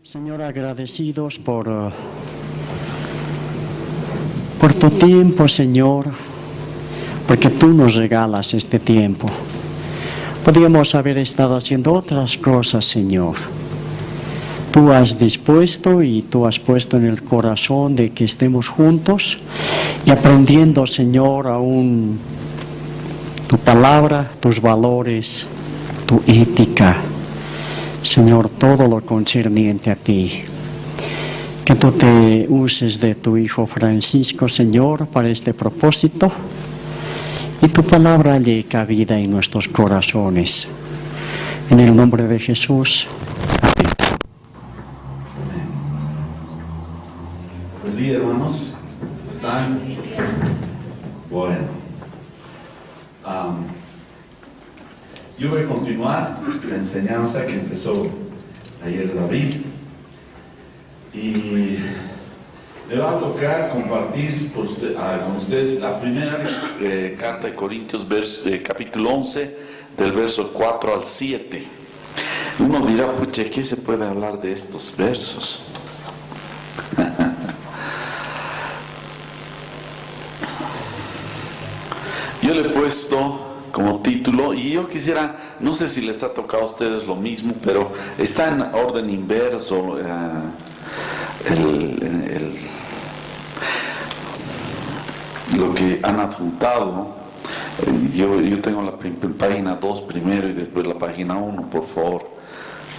Señor, agradecidos por tu tiempo, Señor, porque tú nos regalas este tiempo. Podríamos haber estado haciendo otras cosas, Señor. Tú has dispuesto y tú has puesto en el corazón de que estemos juntos y aprendiendo, Señor, aún tu palabra, tus valores, tu ética. Señor, todo lo concerniente a ti. Que tú te uses de tu Hijo Francisco, Señor, para este propósito. Y tu palabra halle cabida en nuestros corazones. En el nombre de Jesús. Amén. Buen día, hermanos. ¿Están? Bueno. Yo voy a continuar la enseñanza que empezó ayer David. Y me va a tocar compartir con ustedes la primera carta de Corintios, capítulo 11, del verso 4 al 7. Uno dirá, pucha, ¿qué se puede hablar de estos versos? Yo le he puesto como título, y yo quisiera, no sé si les ha tocado a ustedes lo mismo, pero está en orden inverso lo que han adjuntado. Yo tengo la página 2 primero y después la página 1, por favor.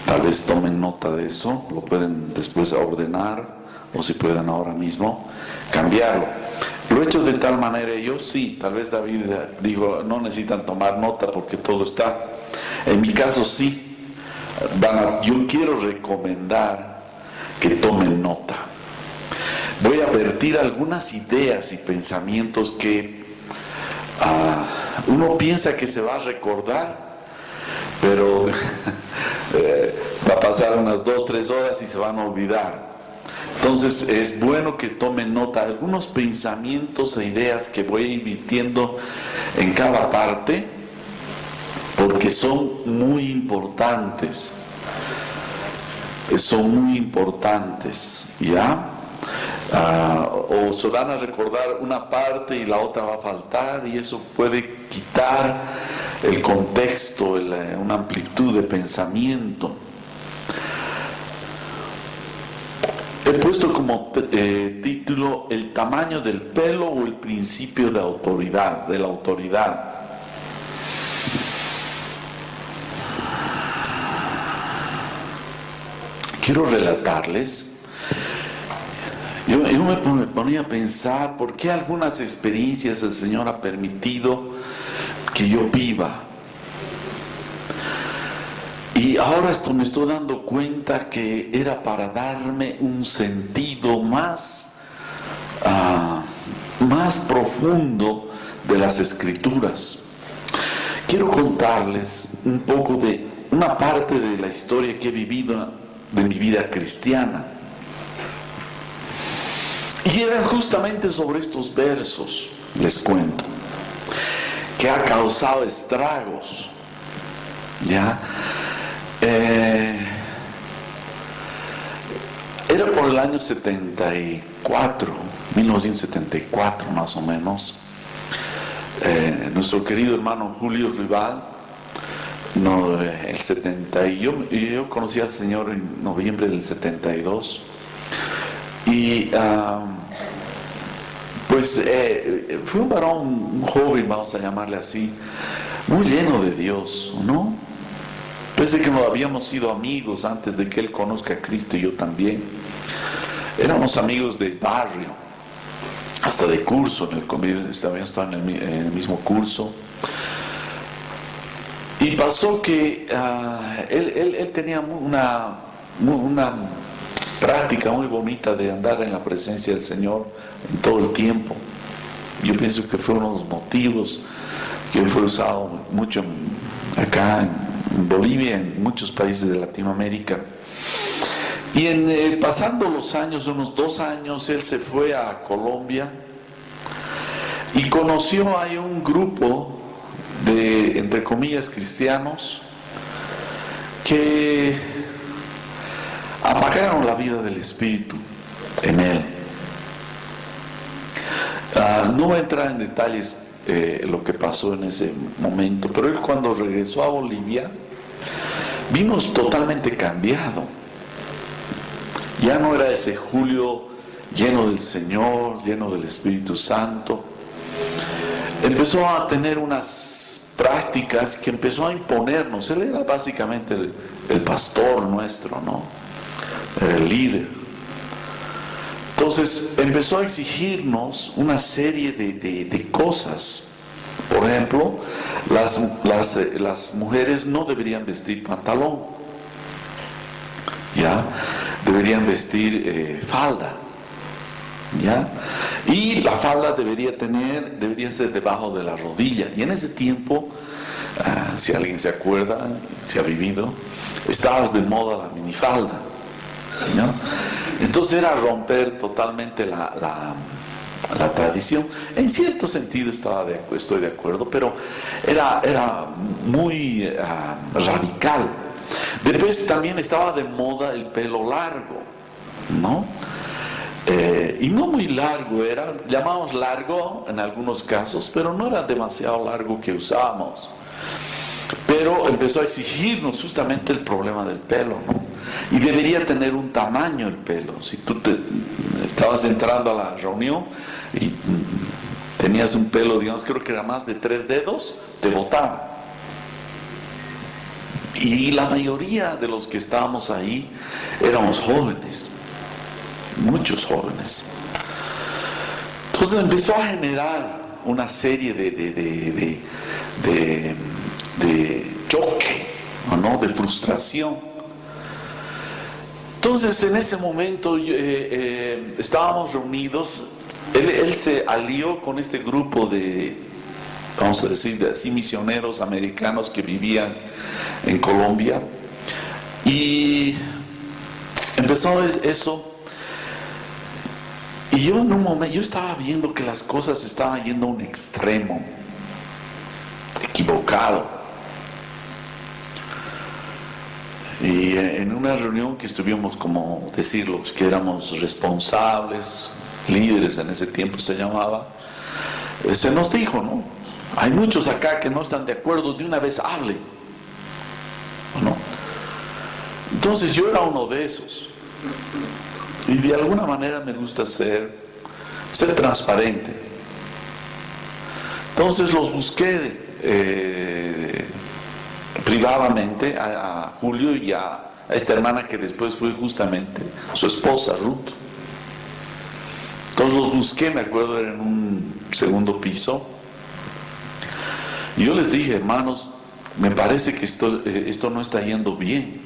Tal vez tomen nota de eso, lo pueden después ordenar, o si pueden ahora mismo cambiarlo. Lo he hecho de tal manera, yo sí, tal vez David dijo, no necesitan tomar nota porque todo está. En mi caso sí, yo quiero recomendar que tomen nota. Voy a vertir algunas ideas y pensamientos que uno piensa que se va a recordar, pero va a pasar unas 2-3 horas y se van a olvidar. Entonces es bueno que tomen nota de algunos pensamientos e ideas que voy a ir virtiendo en cada parte, porque son muy importantes. Son muy importantes, ¿ya? O se van a recordar una parte y la otra va a faltar, y eso puede quitar el contexto, una amplitud de pensamiento. He puesto como título el tamaño del pelo o el principio de autoridad, de la autoridad. Quiero relatarles. Yo me ponía a pensar por qué algunas experiencias el Señor ha permitido que yo viva. Y ahora me estoy dando cuenta que era para darme un sentido más profundo de las Escrituras. Quiero contarles un poco de una parte de la historia que he vivido de mi vida cristiana. Y era justamente sobre estos versos, les cuento, que ha causado estragos, ¿ya? Era por el año 1974 más o menos. Nuestro querido hermano Julio Rival, yo conocí al Señor en noviembre del 72, y fue un varón, un joven, vamos a llamarle así, muy lleno de Dios, ¿no? Pese que no habíamos sido amigos antes de que él conozca a Cristo, y yo también. Éramos amigos de barrio, hasta de curso, habíamos estado en el mismo curso. Y pasó que él tenía una práctica muy bonita de andar en la presencia del Señor en todo el tiempo. Yo pienso que fue uno de los motivos que fue usado mucho acá en Bolivia, en muchos países de Latinoamérica. Y pasando los años, unos 2 años, él se fue a Colombia y conoció ahí un grupo de, entre comillas, cristianos, que apagaron la vida del Espíritu en él. No voy a entrar en detalles lo que pasó en ese momento, pero él cuando regresó a Bolivia vino totalmente cambiado. Ya no era ese Julio lleno del Señor, lleno del Espíritu Santo. Empezó a tener unas prácticas que empezó a imponernos. Él era básicamente el pastor nuestro, ¿no? Era el líder. Entonces empezó a exigirnos una serie de cosas. Por ejemplo, las mujeres no deberían vestir pantalón, ¿ya? Deberían vestir falda, ¿ya? Y la falda debería ser debajo de la rodilla. Y en ese tiempo, si alguien se acuerda, si ha vivido, estaba de moda la minifalda, ¿ya? Entonces era romper totalmente la tradición. En cierto sentido estoy de acuerdo, pero era muy radical. Después también estaba de moda el pelo largo, ¿no? Y no muy largo, llamamos largo en algunos casos, pero no era demasiado largo que usábamos. Pero empezó a exigirnos justamente el problema del pelo, ¿no? Y debería tener un tamaño el pelo. Si tú estabas entrando a la reunión y tenías un pelo, digamos, creo que era más de 3 dedos, te botaban. Y la mayoría de los que estábamos ahí éramos jóvenes, muchos jóvenes. Entonces empezó a generar una serie de choque, ¿no? De frustración. Entonces en ese momento estábamos reunidos. Él se alió con este grupo de, vamos a decir, de así misioneros americanos que vivían en Colombia, y empezó eso. Y yo en un momento, yo estaba viendo que las cosas estaban yendo a un extremo equivocado. Y en una reunión que estuvimos, como decirlo, que éramos responsables, líderes en ese tiempo se llamaba, se nos dijo, ¿no? Hay muchos acá que no están de acuerdo, de una vez hablen, ¿no? Entonces yo era uno de esos. Y de alguna manera me gusta ser transparente. Entonces los busqué privadamente a Julio y a esta hermana que después fue justamente su esposa, Ruth. Entonces los busqué, me acuerdo, era en un segundo piso. Y yo les dije, hermanos, me parece que esto no está yendo bien.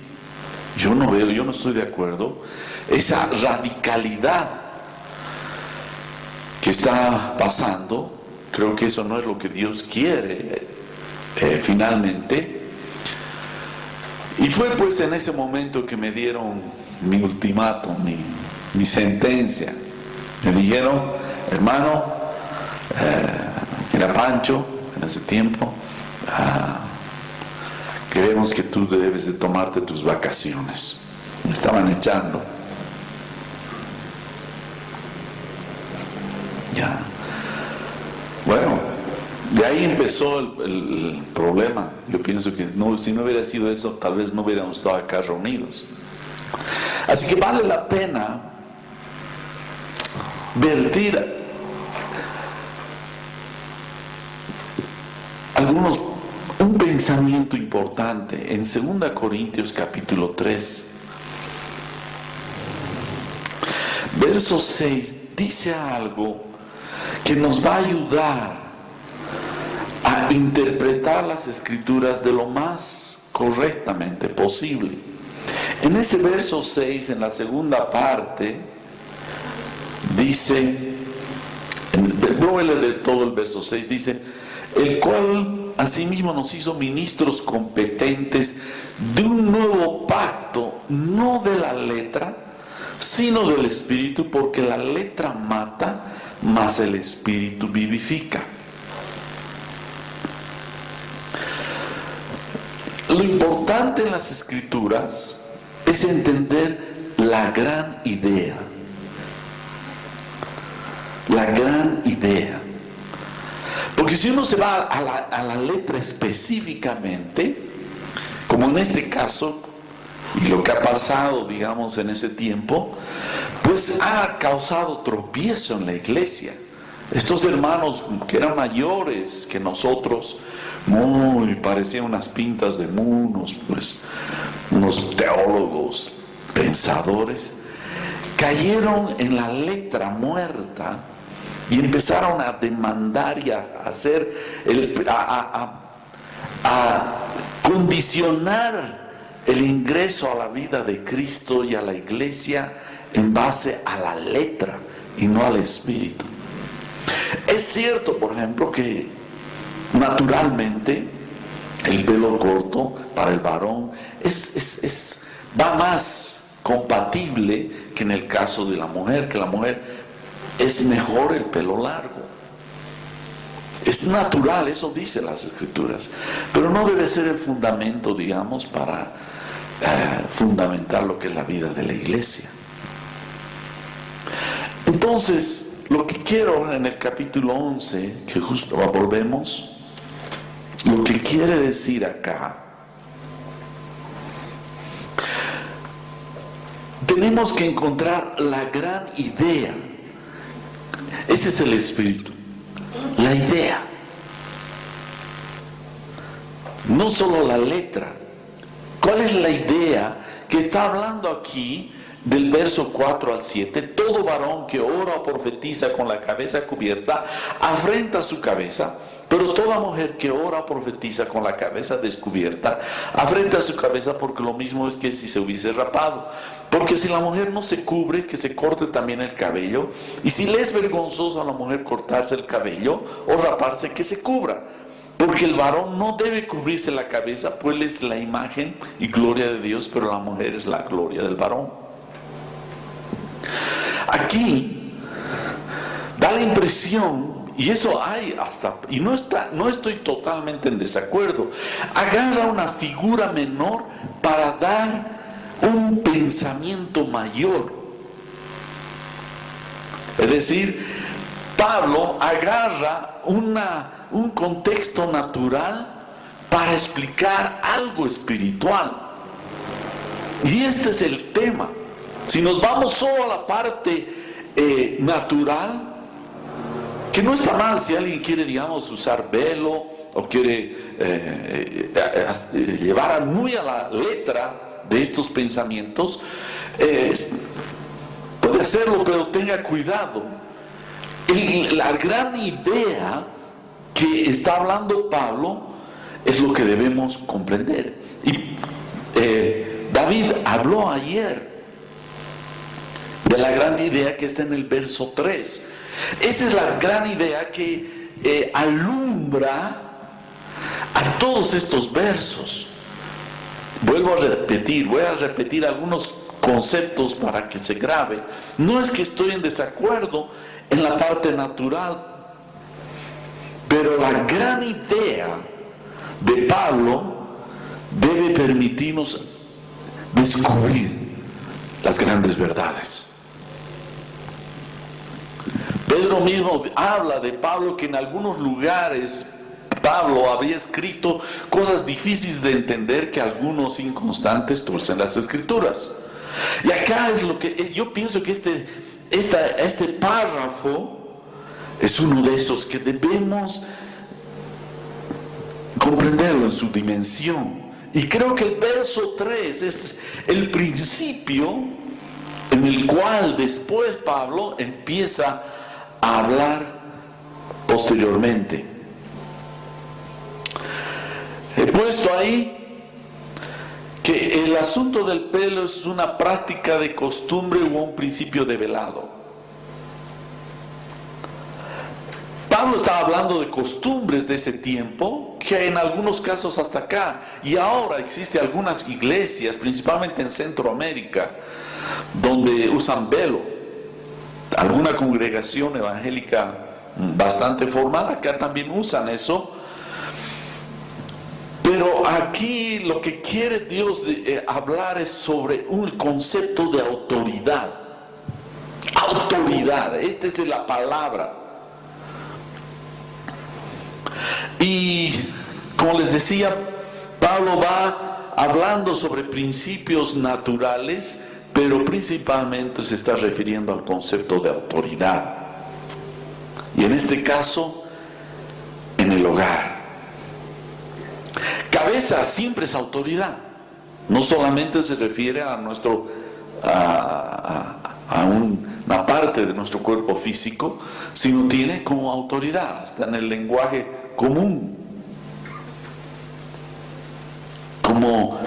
Yo no estoy de acuerdo. Esa radicalidad que está pasando, creo que eso no es lo que Dios quiere finalmente. Y fue pues en ese momento que me dieron mi ultimátum, mi sentencia. Me dijeron, hermano, era Pancho en ese tiempo, queremos que tú debes de tomarte tus vacaciones. Me estaban echando. Ya. Bueno, de ahí empezó el problema. Yo pienso que si no hubiera sido eso, tal vez no hubiéramos estado acá reunidos. Así que vale la pena vertir un pensamiento importante en 2 Corintios capítulo 3, verso 6, dice algo que nos va a ayudar a interpretar las Escrituras de lo más correctamente posible. En ese verso 6, en la segunda parte, dice, voy a leer todo el verso 6, dice, el cual asimismo nos hizo ministros competentes de un nuevo pacto, no de la letra, sino del Espíritu, porque la letra mata, mas el Espíritu vivifica. Lo importante en las Escrituras es entender la gran idea. La gran idea. Porque si uno se va a la letra específicamente, como en este caso, y lo que ha pasado, digamos, en ese tiempo, pues ha causado tropiezo en la iglesia. Estos hermanos que eran mayores que nosotros, muy parecían unas pintas de unos teólogos, pensadores, cayeron en la letra muerta y empezaron a demandar y a hacer, a condicionar el ingreso a la vida de Cristo y a la iglesia en base a la letra y no al espíritu. Es cierto, por ejemplo, que naturalmente el pelo corto para el varón va más compatible que en el caso de la mujer, que la mujer es mejor el pelo largo. Es natural, eso dice las Escrituras, pero no debe ser el fundamento, digamos, para fundamentar lo que es la vida de la iglesia. Entonces, lo que quiero en el capítulo 11, que justo volvemos, lo que quiere decir acá, tenemos que encontrar la gran idea. Ese es el espíritu, la idea, no solo la letra. ¿Cuál es la idea que está hablando aquí del verso 4 al 7? Todo varón que ora o profetiza con la cabeza cubierta afrenta su cabeza, pero toda mujer que ora o profetiza con la cabeza descubierta afrenta su cabeza, porque lo mismo es que si se hubiese rapado. Porque si la mujer no se cubre, que se corte también el cabello, y si le es vergonzoso a la mujer cortarse el cabello o raparse, que se cubra. Porque el varón no debe cubrirse la cabeza, pues él es la imagen y gloria de Dios, pero la mujer es la gloria del varón. Aquí da la impresión, y eso hay hasta, y no estoy totalmente en desacuerdo, agarra una figura menor para dar un pensamiento mayor. Es decir, Pablo agarra un contexto natural para explicar algo espiritual. Y este es el tema. Si nos vamos solo a la parte natural, que no está mal si alguien quiere, digamos, usar velo o quiere llevar muy a la letra de estos pensamientos, puede hacerlo, pero tenga cuidado. La gran idea que está hablando Pablo es lo que debemos comprender. Y David habló ayer de la gran idea que está en el verso 3. Esa es la gran idea que alumbra a todos estos versos. Voy a repetir algunos conceptos para que se grabe. No es que estoy en desacuerdo en la parte natural, pero la gran idea de Pablo debe permitirnos descubrir las grandes verdades. Pedro mismo habla de Pablo que en algunos lugares Pablo habría escrito cosas difíciles de entender, que algunos inconstantes torcen las Escrituras. Y acá es lo que yo pienso que este párrafo es uno de esos que debemos comprenderlo en su dimensión. Y creo que el verso 3 es el principio en el cual después Pablo empieza a hablar posteriormente. He puesto ahí que el asunto del pelo es una práctica de costumbre o un principio develado. Pablo estaba hablando de costumbres de ese tiempo, que en algunos casos hasta acá, y ahora existen algunas iglesias, principalmente en Centroamérica, donde usan velo. Alguna congregación evangélica bastante formada acá también usan eso. Pero aquí lo que quiere Dios hablar es sobre un concepto de autoridad. Autoridad, esta es la palabra. Y como les decía, Pablo va hablando sobre principios naturales, pero principalmente se está refiriendo al concepto de autoridad. Y en este caso, en el hogar. Cabeza siempre es autoridad. No solamente se refiere a una parte de nuestro cuerpo físico, sino tiene como autoridad, hasta en el lenguaje común. Como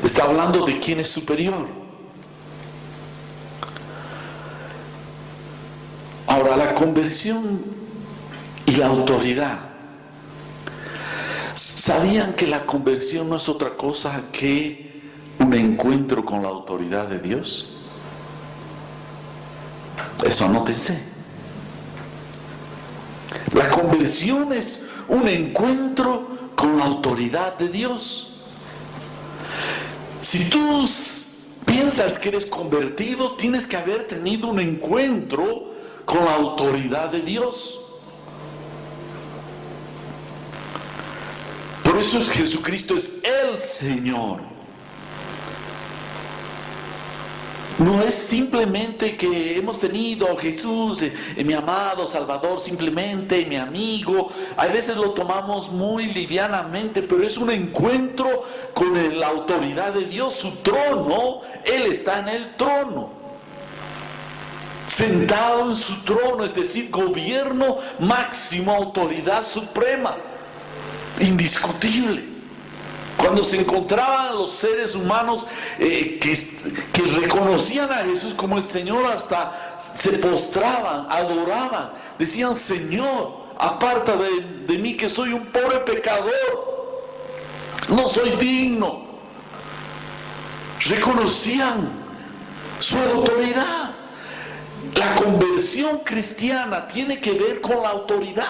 está hablando de quién es superior. Ahora, la conversión y la autoridad. ¿Sabían que la conversión no es otra cosa que un encuentro con la autoridad de Dios? Eso anótense. La conversión es un encuentro con la autoridad de Dios. Si tú piensas que eres convertido, tienes que haber tenido un encuentro con la autoridad de Dios. Por eso Jesucristo es el Señor. No es simplemente que hemos tenido a Jesús, mi amado Salvador, simplemente mi amigo. A veces lo tomamos muy livianamente, pero es un encuentro con la autoridad de Dios, su trono. Él está en el trono, sentado en su trono, es decir, gobierno máximo, autoridad suprema, indiscutible. Cuando se encontraban los seres humanos que reconocían a Jesús como el Señor, hasta se postraban, adoraban, decían: Señor, aparta de mí que soy un pobre pecador, no soy digno. Reconocían su autoridad. La conversión cristiana tiene que ver con la autoridad.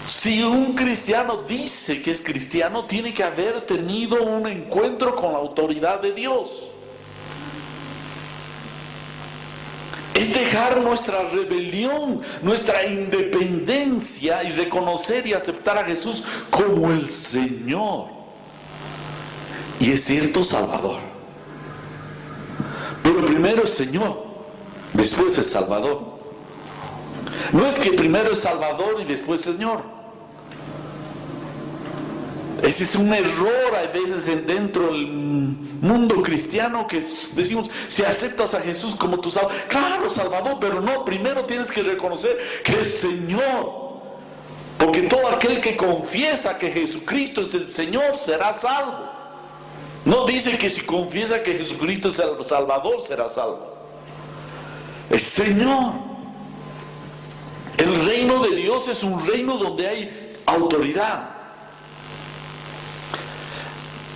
Si un cristiano dice que es cristiano, tiene que haber tenido un encuentro con la autoridad de Dios. Es dejar nuestra rebelión, nuestra independencia y reconocer y aceptar a Jesús como el Señor. Y es cierto, Salvador. Pero primero es Señor, después es Salvador. No es que primero es Salvador y después Señor. Ese es un error a veces dentro del mundo cristiano, que decimos: si aceptas a Jesús como tu Salvador, claro, Salvador, pero no, primero tienes que reconocer que es Señor. Porque todo aquel que confiesa que Jesucristo es el Señor será salvo. No dice que si confiesa que Jesucristo es el Salvador será salvo. Es Señor. El reino de Dios es un reino donde hay autoridad.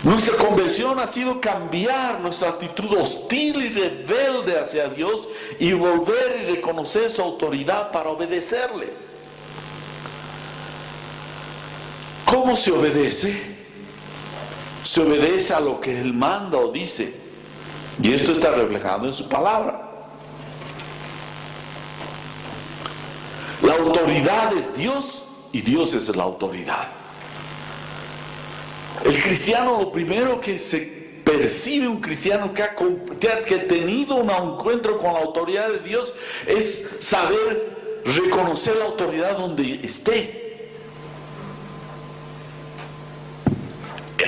Nuestra conversión ha sido cambiar nuestra actitud hostil y rebelde hacia Dios y volver y reconocer su autoridad para obedecerle. ¿Cómo se obedece? Se obedece a lo que Él manda o dice. Y esto está reflejado en su palabra. La autoridad es Dios y Dios es la autoridad. El cristiano, lo primero que se percibe un cristiano que ha tenido un encuentro con la autoridad de Dios es saber reconocer la autoridad donde esté.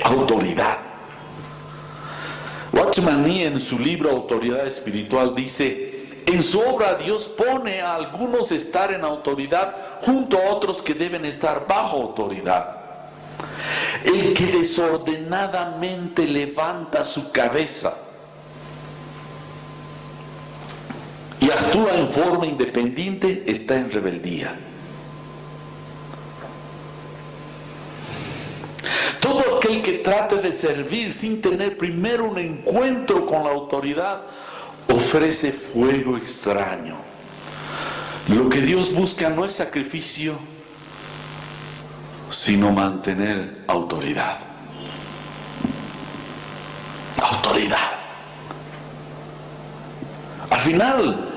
Autoridad. Watchman Nee, en su libro Autoridad Espiritual, dice: en su obra Dios pone a algunos estar en autoridad junto a otros que deben estar bajo autoridad. El que desordenadamente levanta su cabeza y actúa en forma independiente está en rebeldía. Todo aquel que trate de servir sin tener primero un encuentro con la autoridad ofrece fuego extraño. Lo que Dios busca no es sacrificio, sino mantener autoridad. Autoridad. Al final,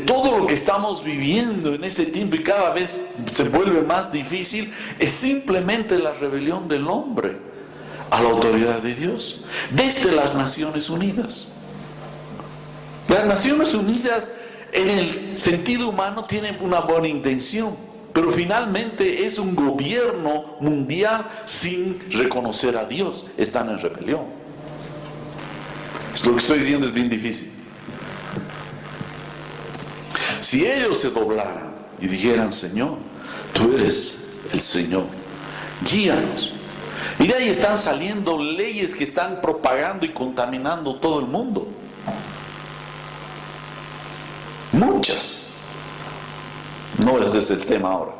todo lo que estamos viviendo en este tiempo y cada vez se vuelve más difícil es simplemente la rebelión del hombre a la autoridad de Dios desde las Naciones Unidas. Las Naciones Unidas en el sentido humano tienen una buena intención, pero finalmente es un gobierno mundial sin reconocer a Dios. Están en rebelión. Lo que estoy diciendo es bien difícil. Si ellos se doblaran y dijeran: Señor, tú eres el Señor, guíanos. Y de ahí están saliendo leyes que están propagando y contaminando todo el mundo. Muchas. No ese es el tema ahora.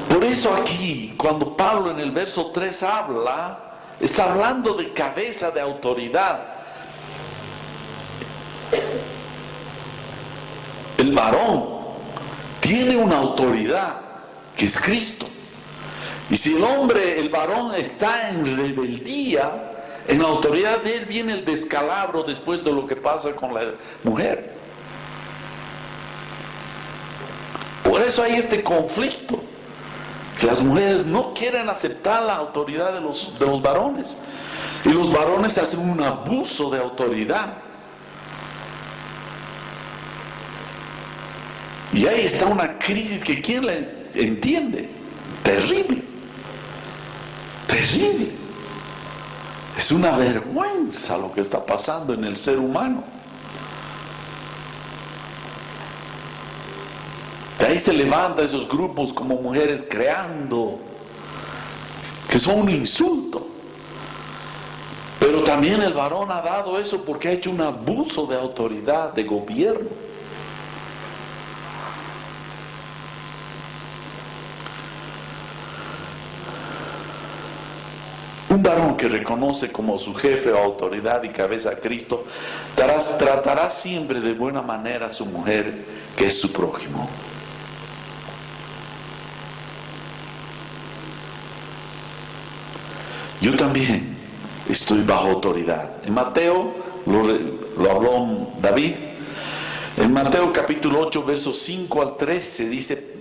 Por eso aquí, cuando Pablo en el verso 3 está hablando de cabeza, de autoridad. El varón tiene una autoridad que es Cristo. Y si el varón está en rebeldía, en la autoridad de él viene el descalabro después de lo que pasa con la mujer. Por eso hay este conflicto, que las mujeres no quieren aceptar la autoridad de los varones, y los varones hacen un abuso de autoridad. Y ahí está una crisis que ¿quién la entiende? Terrible, terrible. Es una vergüenza lo que está pasando en el ser humano. De ahí se levantan esos grupos como mujeres creando, que son un insulto. Pero también el varón ha dado eso porque ha hecho un abuso de autoridad, de gobierno. Un varón que reconoce como su jefe o autoridad y cabeza a Cristo, tratará siempre de buena manera a su mujer, que es su prójimo. Yo también estoy bajo autoridad. En Mateo, lo habló David, en Mateo capítulo 8, versos 5 al 13, dice: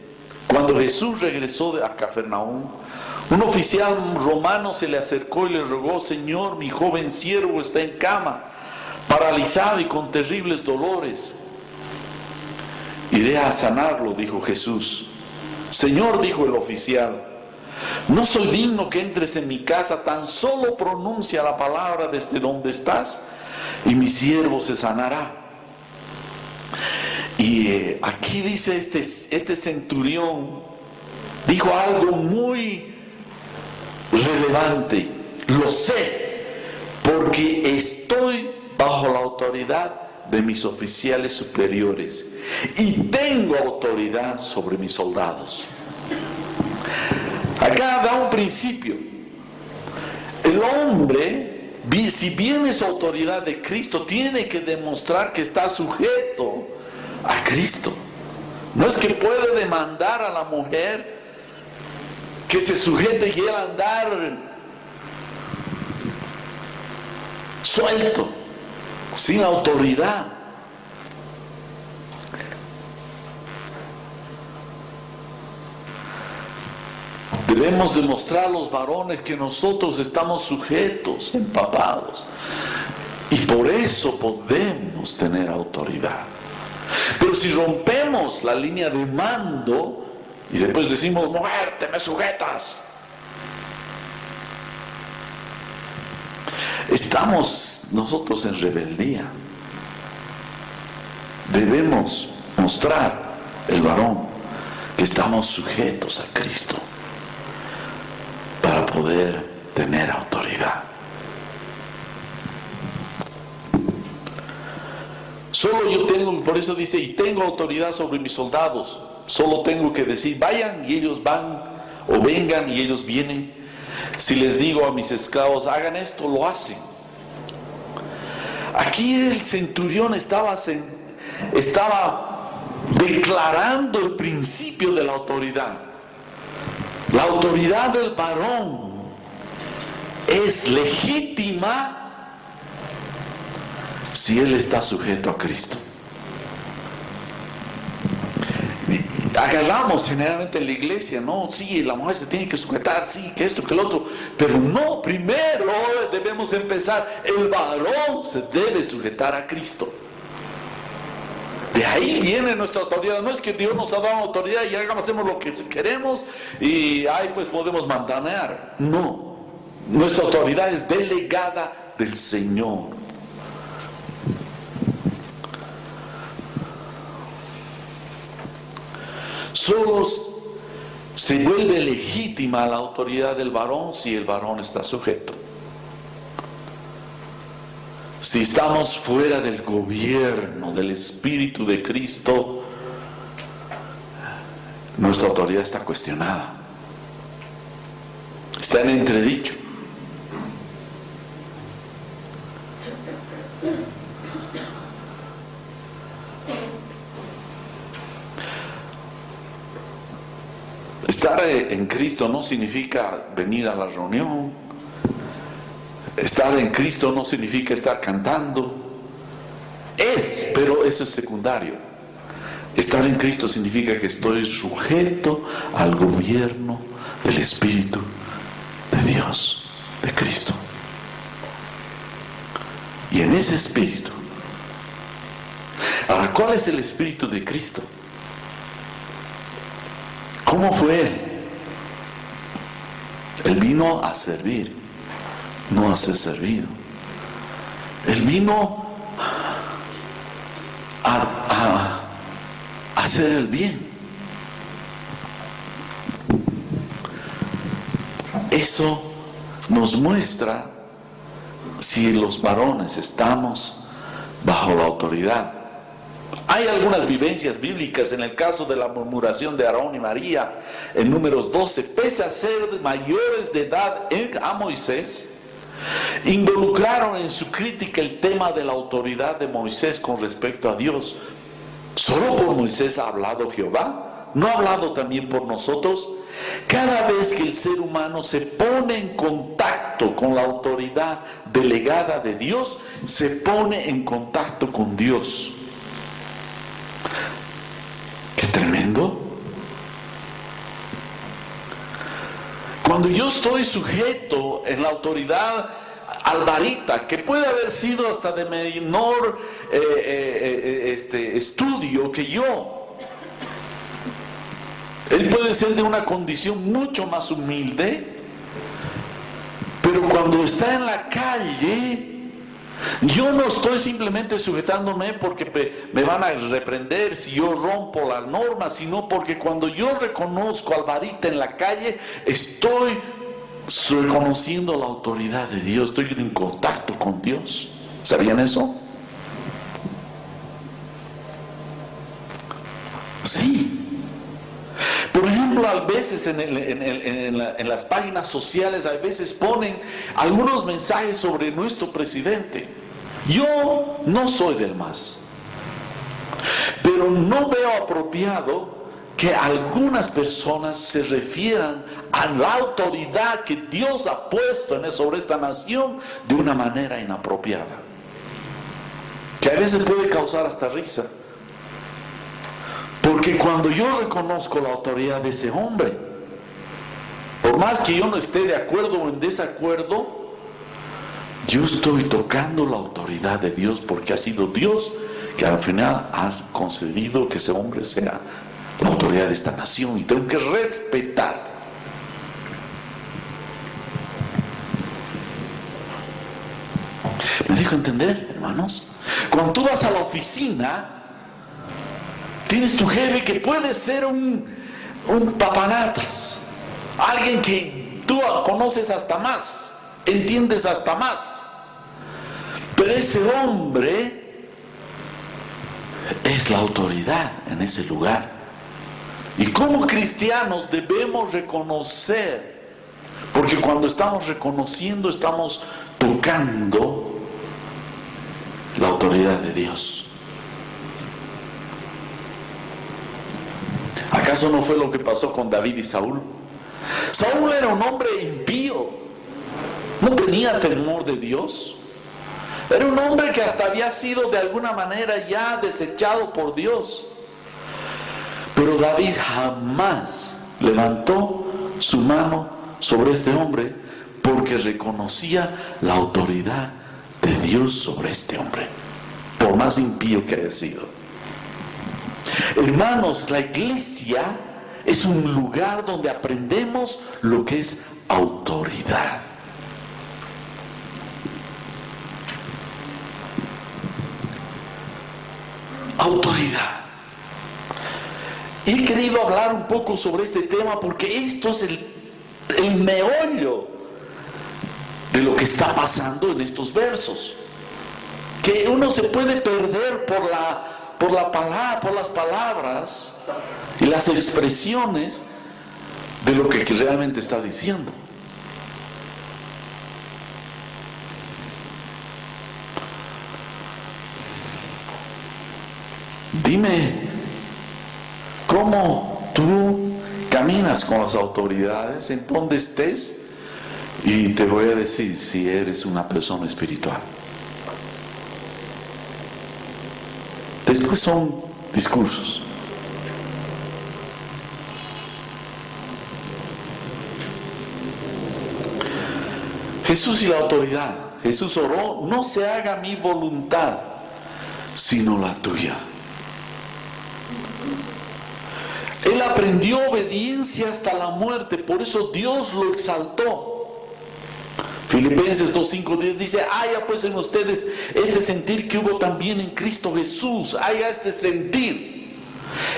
cuando Jesús regresó a Cafarnaúm, un oficial romano se le acercó y le rogó: Señor, mi joven siervo está en cama, paralizado y con terribles dolores. Iré a sanarlo, dijo Jesús. Señor, dijo el oficial, no soy digno que entres en mi casa, tan solo pronuncia la palabra desde donde estás y mi siervo se sanará. Y aquí dice este centurión, dijo algo muy relevante: lo sé, porque estoy bajo la autoridad de mis oficiales superiores y tengo autoridad sobre mis soldados. Acá da un principio. El hombre, si bien es autoridad de Cristo, tiene que demostrar que está sujeto a Cristo. No es que puede demandar a la mujer que se sujete y él andar suelto, sin autoridad. Debemos demostrar a los varones que nosotros estamos sujetos, empapados, y por eso podemos tener autoridad. Pero si rompemos la línea de mando y después decimos: mujer, te me sujetas, estamos nosotros en rebeldía. Debemos mostrar, el varón, que estamos sujetos a Cristo para poder tener autoridad. Solo yo tengo, por eso dice: y tengo autoridad sobre mis soldados. Solo tengo que decir: vayan, y ellos van, o vengan, y ellos vienen. Si les digo a mis esclavos: hagan esto, lo hacen. Aquí el centurión estaba declarando el principio de la autoridad. La autoridad del varón es legítima si él está sujeto a Cristo. Agarramos generalmente en la iglesia, no, sí, la mujer se tiene que sujetar, sí, que esto, que el otro, pero no, primero debemos empezar, el varón se debe sujetar a Cristo. De ahí viene nuestra autoridad. No es que Dios nos ha dado autoridad y hacemos lo que queremos y ahí pues podemos mandanear. No, nuestra autoridad es delegada del Señor. Solo se vuelve legítima la autoridad del varón si el varón está sujeto. Si estamos fuera del gobierno del Espíritu de Cristo, nuestra autoridad está cuestionada. Está en entredicho. Estar en Cristo no significa venir a la reunión. Estar en Cristo no significa estar cantando. Pero eso es secundario. Estar en Cristo significa que estoy sujeto al gobierno del Espíritu de Dios, de Cristo. Y en ese Espíritu. Ahora, ¿cuál es el Espíritu de Cristo? ¿Cómo fue Él? Él vino a servir, no a ser servido. Él vino a hacer el bien. Eso nos muestra si los varones estamos bajo la autoridad. Hay algunas vivencias bíblicas en el caso de la murmuración de Aarón y María en Números 12. Pese a ser mayores de edad a Moisés, involucraron en su crítica el tema de la autoridad de Moisés con respecto a Dios. ¿Solo por Moisés ha hablado Jehová? ¿No ha hablado también por nosotros? Cada vez que el ser humano se pone en contacto con la autoridad delegada de Dios, se pone en contacto con Dios. ¡Qué tremendo! Cuando yo estoy sujeto en la autoridad alvarita, que puede haber sido hasta de menor estudio que yo, él puede ser de una condición mucho más humilde, pero cuando está en la calle, yo no estoy simplemente sujetándome porque me van a reprender si yo rompo la norma, sino porque cuando yo reconozco al varita en la calle, estoy reconociendo la autoridad de Dios, estoy en contacto con Dios. ¿Sabían eso? Sí. Por ejemplo, a veces en las páginas sociales, a veces ponen algunos mensajes sobre nuestro presidente. Yo no soy del MAS, pero no veo apropiado que algunas personas se refieran a la autoridad que Dios ha puesto sobre esta nación de una manera inapropiada, que a veces puede causar hasta risa. Porque cuando yo reconozco la autoridad de ese hombre, por más que yo no esté de acuerdo o en desacuerdo, yo estoy tocando la autoridad de Dios, porque ha sido Dios que al final ha concedido que ese hombre sea la autoridad de esta nación y tengo que respetar. ¿Me dejo entender, hermanos? Cuando tú vas a la oficina, tienes tu jefe que puede ser un papanatas, alguien que tú conoces hasta más, entiendes hasta más, pero ese hombre es la autoridad en ese lugar. Y como cristianos debemos reconocer, porque cuando estamos reconociendo estamos tocando la autoridad de Dios. ¿Acaso no fue lo que pasó con David y Saúl? Saúl era un hombre impío, no tenía temor de Dios. Era un hombre que hasta había sido de alguna manera ya desechado por Dios. Pero David jamás levantó su mano sobre este hombre porque reconocía la autoridad de Dios sobre este hombre, por más impío que haya sido. Hermanos, la iglesia es un lugar donde aprendemos lo que es autoridad. Autoridad. Y he querido hablar un poco sobre este tema porque esto es el meollo de lo que está pasando en estos versos. Que uno se puede perder por las palabras y las expresiones de lo que realmente está diciendo. Dime, ¿cómo tú caminas con las autoridades en donde estés? Y te voy a decir si eres una persona espiritual. Después son discursos. Jesús y la autoridad. Jesús oró: no se haga mi voluntad, sino la tuya. Él aprendió obediencia hasta la muerte, por eso Dios lo exaltó. Filipenses 2:5-10 dice: haya pues en ustedes este sentir que hubo también en Cristo Jesús. Haya este sentir,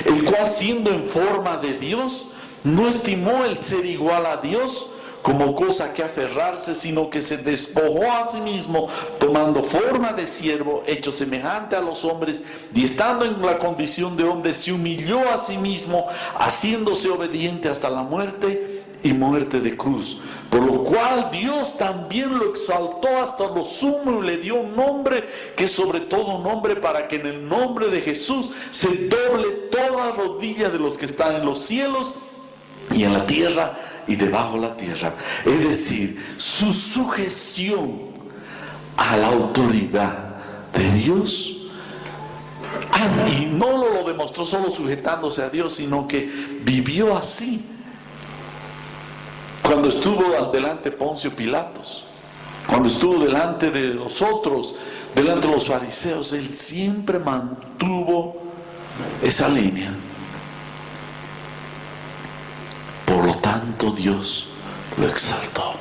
el cual siendo en forma de Dios, no estimó el ser igual a Dios como cosa que aferrarse, sino que se despojó a sí mismo, tomando forma de siervo, hecho semejante a los hombres, y estando en la condición de hombre, se humilló a sí mismo, haciéndose obediente hasta la muerte y muerte de cruz. Por lo cual Dios también lo exaltó hasta lo sumo y le dio un nombre que es sobre todo nombre, para que en el nombre de Jesús se doble toda rodilla de los que están en los cielos y en la tierra y debajo de la tierra. Es decir, su sujeción a la autoridad de Dios. Y no lo demostró solo sujetándose a Dios, sino que vivió así. Cuando estuvo delante de Poncio Pilatos, cuando estuvo delante de los otros, delante de los fariseos, él siempre mantuvo esa línea. Por lo tanto, Dios lo exaltó.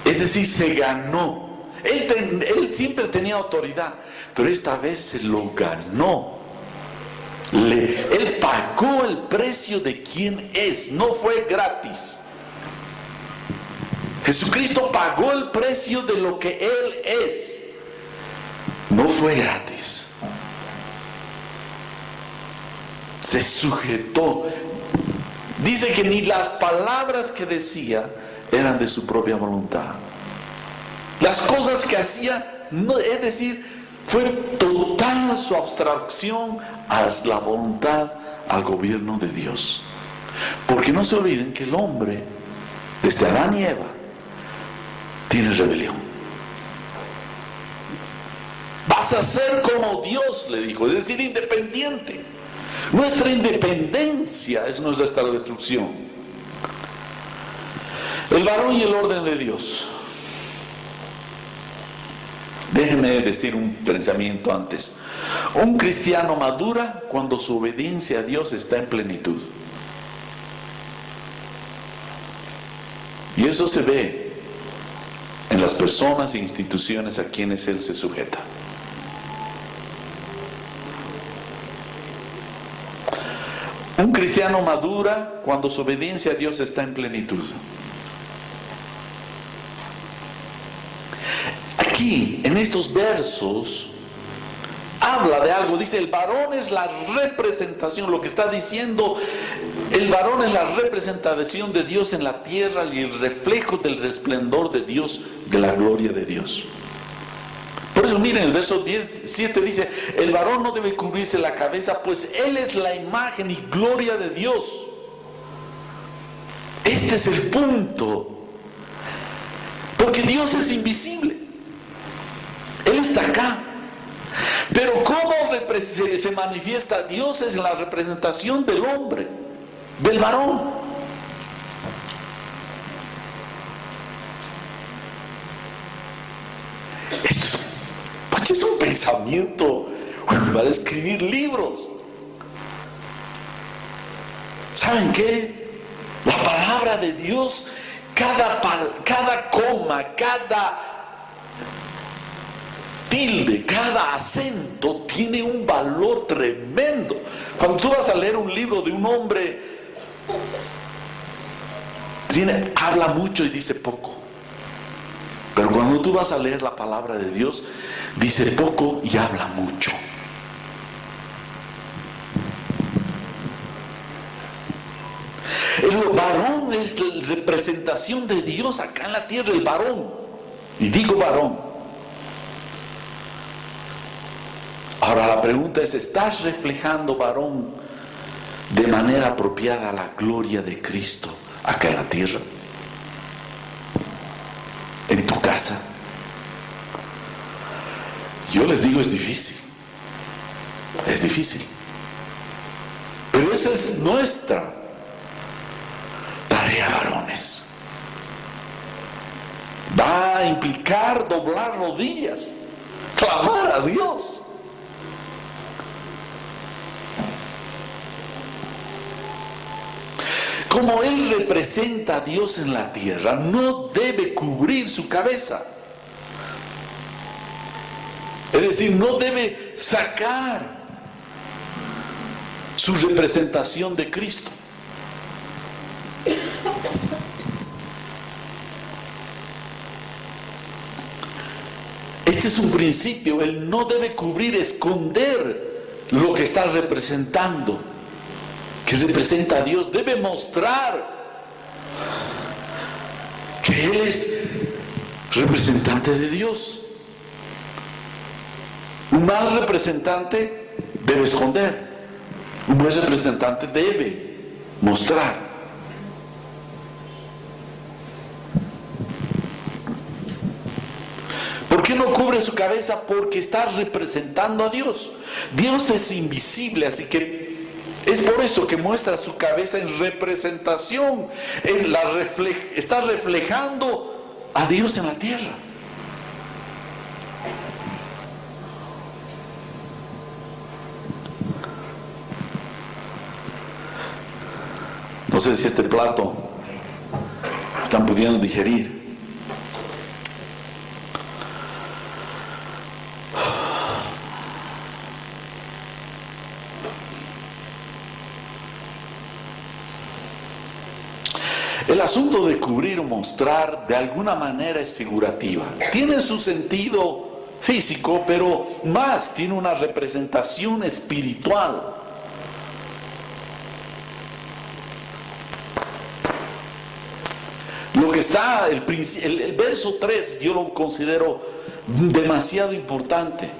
Es decir, se ganó. Él siempre tenía autoridad, pero esta vez se lo ganó. Él pagó el precio de quien es, no fue gratis. Jesucristo pagó el precio de lo que Él es. No fue gratis. Se sujetó. Dice que ni las palabras que decía eran de su propia voluntad. Las cosas que hacía, es decir, fue total su abstracción a la voluntad, al gobierno de Dios. Porque no se olviden que el hombre, desde Adán y Eva, tiene rebelión. Vas a ser como Dios, le dijo, es decir, independiente. Nuestra independencia es nuestra destrucción. El varón y el orden de Dios. Déjenme decir un pensamiento antes. Un cristiano madura cuando su obediencia a Dios está en plenitud. Y eso se ve en las personas e instituciones a quienes él se sujeta. Un cristiano madura cuando su obediencia a Dios está en plenitud. Aquí, en estos versos, habla de algo. Dice, el varón es la representación. Lo que está diciendo, el varón es la representación de Dios en la tierra y el reflejo del resplandor de Dios, de la gloria de Dios. Por eso miren, el verso 7 dice, el varón no debe cubrirse la cabeza, pues él es la imagen y gloria de Dios. Este es el punto. Porque Dios es invisible. Él está acá. Pero ¿cómo se manifiesta Dios? Es la representación del hombre, del varón. Esto es un pensamiento para escribir libros. ¿Saben qué? La palabra de Dios, cada coma, cada tilde, cada acento tiene un valor tremendo. Cuando tú vas a leer un libro de un hombre, habla mucho y dice poco. Pero cuando tú vas a leer la palabra de Dios, dice poco y habla mucho. El varón es la representación de Dios acá en la tierra, el varón. Y digo varón. Ahora la pregunta es, ¿estás reflejando, varón, de manera apropiada la gloria de Cristo acá en la tierra? ¿En tu casa? Yo les digo, es difícil. Es difícil. Pero esa es nuestra tarea, varones. Va a implicar doblar rodillas, clamar a Dios. Como Él representa a Dios en la tierra, no debe cubrir su cabeza. Es decir, no debe sacar su representación de Cristo. Este es un principio. Él no debe cubrir, esconder lo que está representando, que representa a Dios. Debe mostrar que Él es representante de Dios. Un mal representante debe esconder. Un buen representante debe mostrar. ¿Por qué no cubre su cabeza? Porque está representando a Dios. Dios es invisible, así que es por eso que muestra su cabeza en representación. Está reflejando a Dios en la tierra. No sé si este plato están pudiendo digerir. El asunto de cubrir o mostrar de alguna manera es figurativa. Tiene su sentido físico, pero más tiene una representación espiritual. Lo que está, el verso 3 yo lo considero demasiado importante.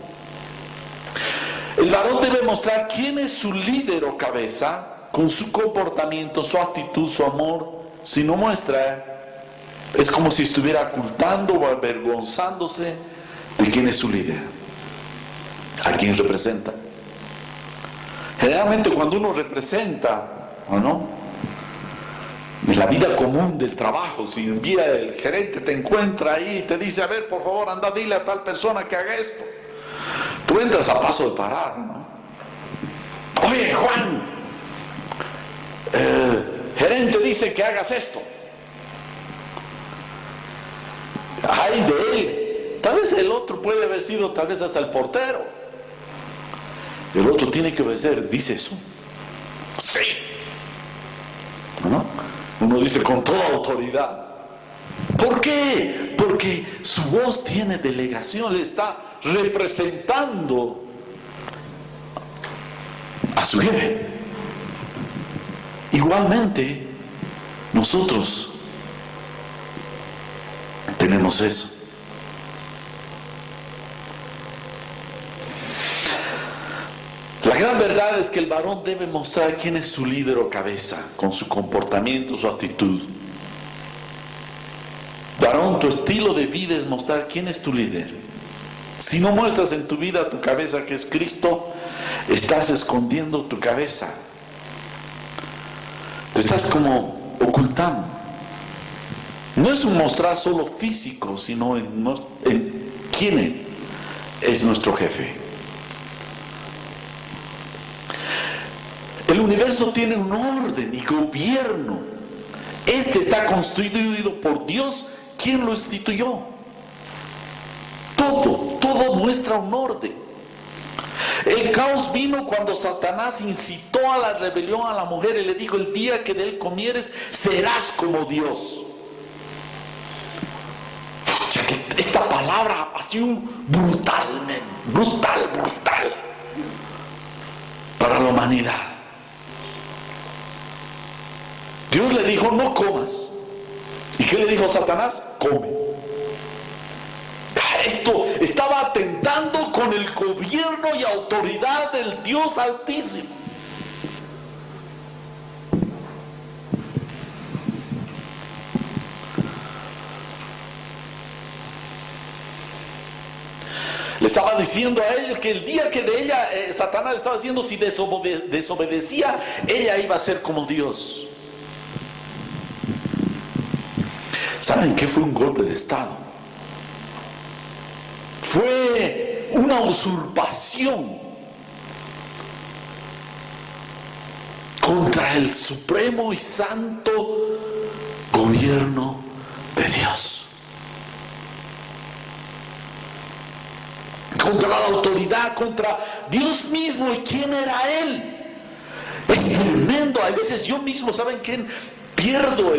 El varón debe mostrar quién es su líder o cabeza con su comportamiento, su actitud, su amor. Si no muestra, es como si estuviera ocultando o avergonzándose de quién es su líder, a quién representa. Generalmente cuando uno representa, ¿o no?, en la vida común del trabajo, si un día el gerente te encuentra ahí y te dice, a ver, por favor, anda, dile a tal persona que haga esto. Tú entras a paso de parar, ¿no? Oye, Juan, gerente dice que hagas esto. Ay de él. Tal vez el otro puede haber sido, tal vez hasta el portero. El otro tiene que obedecer. ¿Dice eso? Sí. ¿No? Uno dice con toda autoridad. ¿Por qué? Porque su voz tiene delegación, le está representando a su jefe. Igualmente, nosotros tenemos eso. La gran verdad es que el varón debe mostrar quién es su líder o cabeza, con su comportamiento, su actitud. Varón, tu estilo de vida es mostrar quién es tu líder. Si no muestras en tu vida tu cabeza, que es Cristo, estás escondiendo tu cabeza. Te estás como ocultando. No es un mostrar solo físico, sino en quién es nuestro jefe. El universo tiene un orden y gobierno. Este está constituido por Dios, quien lo instituyó. Todo muestra un orden. El caos vino cuando Satanás incitó a la rebelión a la mujer y le dijo: el día que de él comieres serás como Dios. Esta palabra ha sido brutal para la humanidad. Dios le dijo: no comas. ¿Y qué le dijo Satanás? Come. Esto estaba atentando con el gobierno y autoridad del Dios Altísimo. Le estaba diciendo a ella que el día que de ella, Satanás estaba diciendo, si desobedecía, ella iba a ser como Dios. ¿Saben qué fue un golpe de Estado? Fue una usurpación contra el supremo y santo gobierno de Dios. Contra la autoridad, contra Dios mismo. ¿Y quién era Él? Es tremendo. A veces yo mismo, ¿saben qué? Pierdo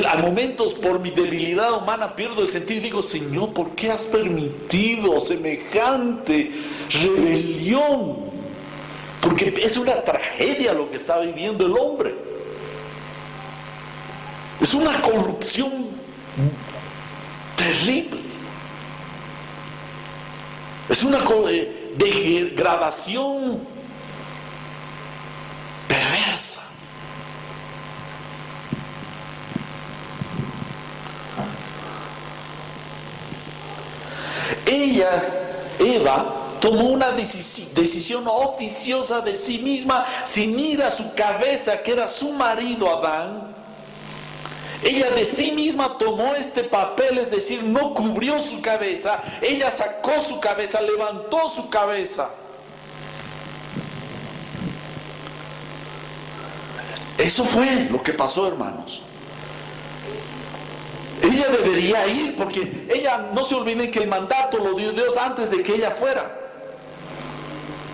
a momentos, por mi debilidad humana, pierdo el sentido y digo: Señor, ¿por qué has permitido semejante rebelión? Porque es una tragedia lo que está viviendo el hombre. Es una corrupción terrible. Es una degradación perversa. Eva, tomó una decisión oficiosa de sí misma, sin ir a su cabeza, que era su marido Adán. Ella de sí misma tomó este papel, es decir, no cubrió su cabeza. Ella sacó su cabeza, levantó su cabeza. Eso fue lo que pasó, hermanos. Ella debería ir, porque ella, no se olviden que el mandato lo dio Dios antes de que ella fuera.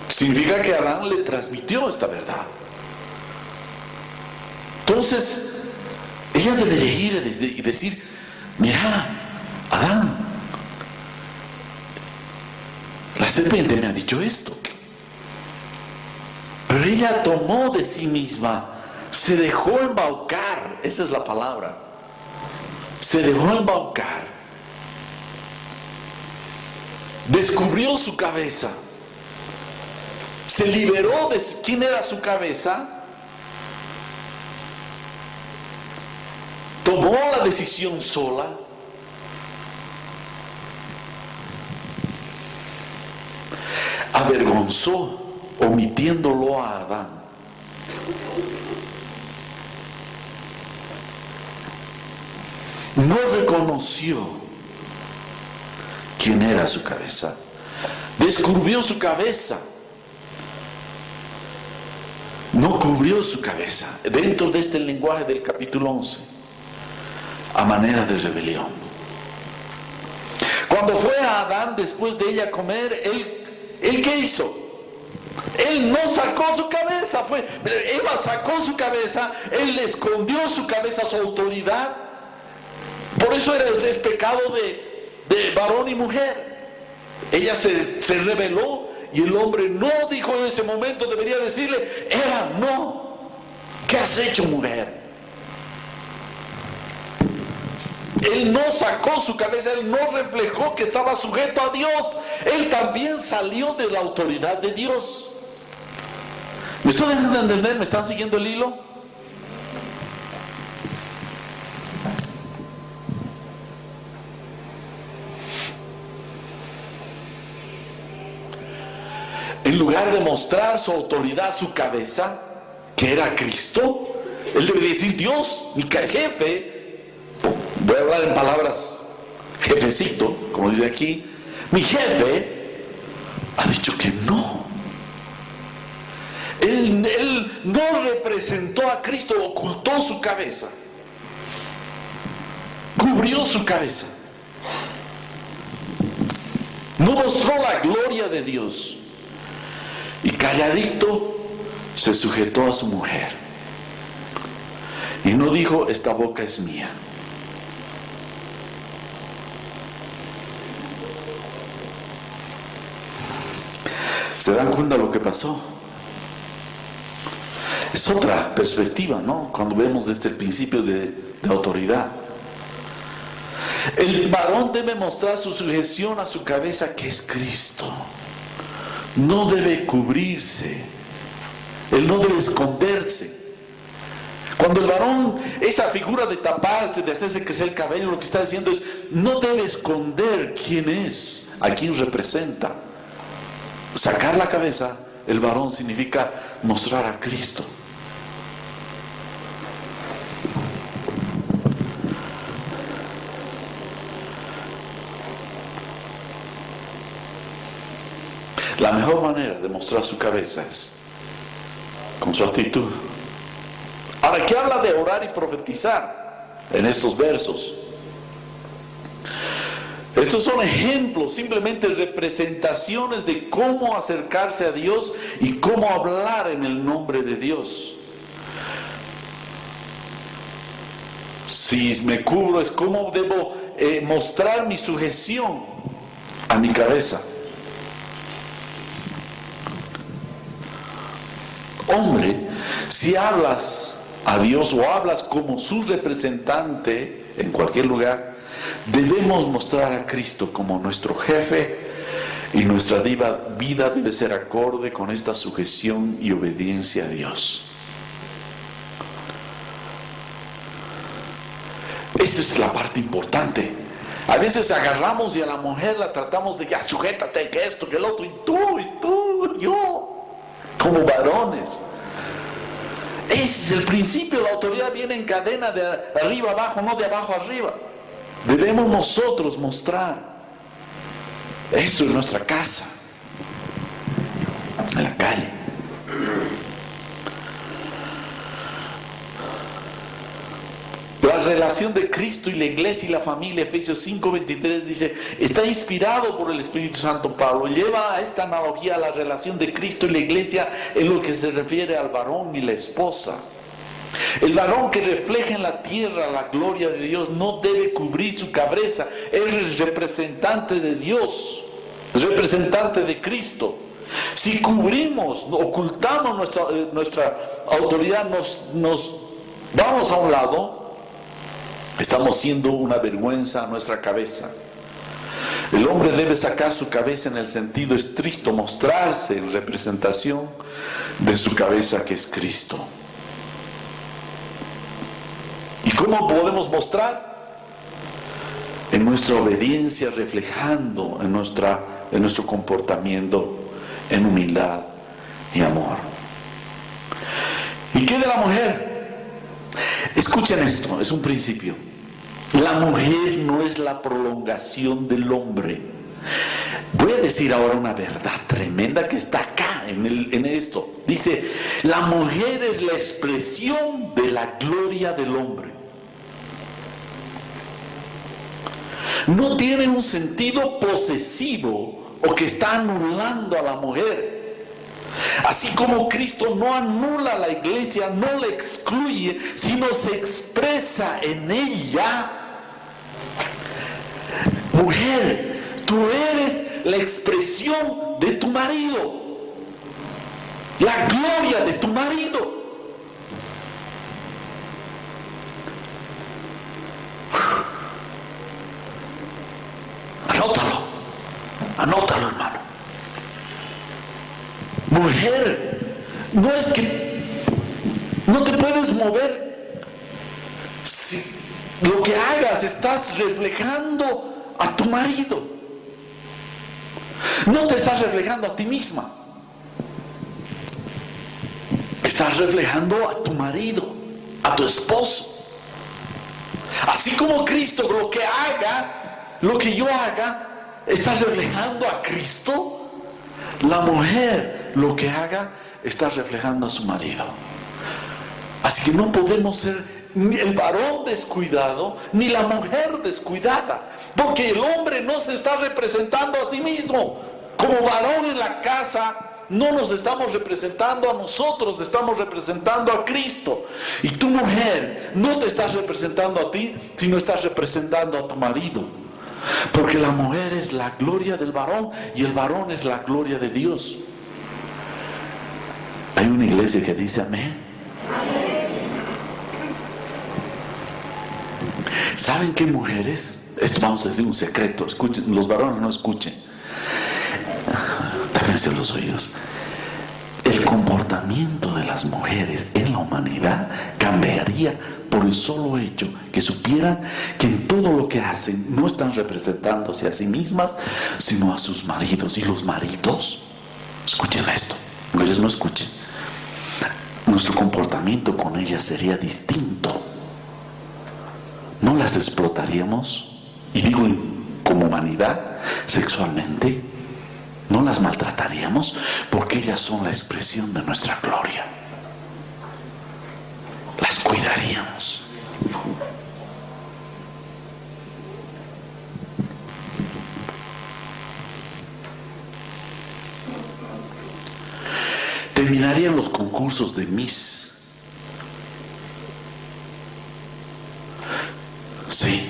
Significa que Adán le transmitió esta verdad. Entonces, ella debería ir y decir: mira, Adán, la serpiente me ha dicho esto. Pero ella tomó de sí misma, se dejó embaucar. Esa es la palabra. Se dejó embaucar. Descubrió su cabeza. Se liberó de quién era su cabeza. Tomó la decisión sola. Avergonzó, omitiéndolo a Adán. No reconoció quién era su cabeza. Descubrió su cabeza. No cubrió su cabeza. Dentro de este lenguaje del capítulo 11, a manera de rebelión. Cuando fue a Adán después de ella comer, él ¿qué hizo? Él no sacó su cabeza. Eva sacó su cabeza. Él le escondió su cabeza, su autoridad. Por eso es pecado de varón y mujer. Ella se rebeló y el hombre no dijo en ese momento, debería decirle: Eva, no. ¿Qué has hecho, mujer? Él no sacó su cabeza, él no reflejó que estaba sujeto a Dios. Él también salió de la autoridad de Dios. ¿Me estoy dejando entender? ¿Me están siguiendo el hilo? En lugar de mostrar su autoridad, su cabeza, que era Cristo, él debe decir: Dios, mi jefe, voy a hablar en palabras jefecito, como dice aquí, mi jefe ha dicho que no. Él no representó a Cristo, ocultó su cabeza, cubrió su cabeza, no mostró la gloria de Dios, y calladito se sujetó a su mujer y no dijo: esta boca es mía. ¿Se dan cuenta de lo que pasó? Es otra perspectiva, ¿no? Cuando vemos desde el principio de autoridad. El varón debe mostrar su sujeción a su cabeza, que es Cristo. No debe cubrirse. Él no debe esconderse. Cuando el varón, esa figura de taparse, de hacerse crecer el cabello, lo que está diciendo es: no debe esconder quién es, a quién representa. Sacar la cabeza, el varón, significa mostrar a Cristo. La mejor manera de mostrar su cabeza es con su actitud. Ahora, ¿qué habla de orar y profetizar en estos versos? Estos son ejemplos, simplemente representaciones de cómo acercarse a Dios y cómo hablar en el nombre de Dios. Si me cubro, es cómo debo mostrar mi sujeción a mi cabeza. Hombre, si hablas a Dios o hablas como su representante en cualquier lugar, debemos mostrar a Cristo como nuestro jefe, y nuestra vida debe ser acorde con esta sujeción y obediencia a Dios. Esa es la parte importante. A veces agarramos y a la mujer la tratamos de: ya, sujétate, que esto, que el otro, y tú, yo, como varones. Ese es el principio. La autoridad viene en cadena, de arriba abajo, no de abajo arriba. Debemos nosotros mostrar eso en nuestra casa, en la calle. La relación de Cristo y la iglesia y la familia, Efesios 5:23 dice, está inspirado por el Espíritu Santo. Pablo lleva a esta analogía a la relación de Cristo y la iglesia en lo que se refiere al varón y la esposa. El varón que refleja en la tierra la gloria de Dios no debe cubrir su cabeza. Él es representante de Dios, es representante de Cristo. Si cubrimos, ocultamos nuestra autoridad, nos vamos a un lado, estamos siendo una vergüenza a nuestra cabeza. El hombre debe sacar su cabeza en el sentido estricto, mostrarse en representación de su cabeza, que es Cristo. ¿Y cómo podemos mostrar? En nuestra obediencia, reflejando en nuestro comportamiento, en humildad y amor. ¿Y qué de la mujer? Escuchen esto, es un principio. La mujer no es la prolongación del hombre. Voy a decir ahora una verdad tremenda que está acá en esto. Dice, la mujer es la expresión de la gloria del hombre. No tiene un sentido posesivo o que está anulando a la mujer. Así como Cristo no anula a la iglesia, no la excluye, sino se expresa en ella. Mujer, tú eres la expresión de tu marido, la gloria de tu marido. Anótalo, hermano. Mujer, No es que no te puedes mover. Si lo que hagas estás reflejando a tu marido. No te estás reflejando a ti misma. Estás reflejando a tu marido, a tu esposo. Así como Cristo, lo que haga, lo que yo haga, está reflejando a Cristo. La mujer, lo que haga, está reflejando a su marido. Así que no podemos ser ni el varón descuidado, ni la mujer descuidada. Porque el hombre no se está representando a sí mismo. Como varón en la casa, no nos estamos representando a nosotros, estamos representando a Cristo. Y tu mujer no te estás representando a ti, sino estás representando a tu marido. Porque la mujer es la gloria del varón y el varón es la gloria de Dios. Hay una iglesia que dice amén. ¿Saben qué mujeres? Esto vamos a decir un secreto, escuchen, los varones no escuchen. Tápense los oídos. El comportamiento de las mujeres en la humanidad cambiaría por el solo hecho que supieran que en todo lo que hacen no están representándose a sí mismas, sino a sus maridos. Y los maridos, escuchen esto, mujeres no escuchen, nuestro comportamiento con ellas sería distinto. No las explotaríamos, y digo como humanidad, sexualmente. No las maltrataríamos porque ellas son la expresión de nuestra gloria. Las cuidaríamos. Terminarían los concursos de Miss. Sí.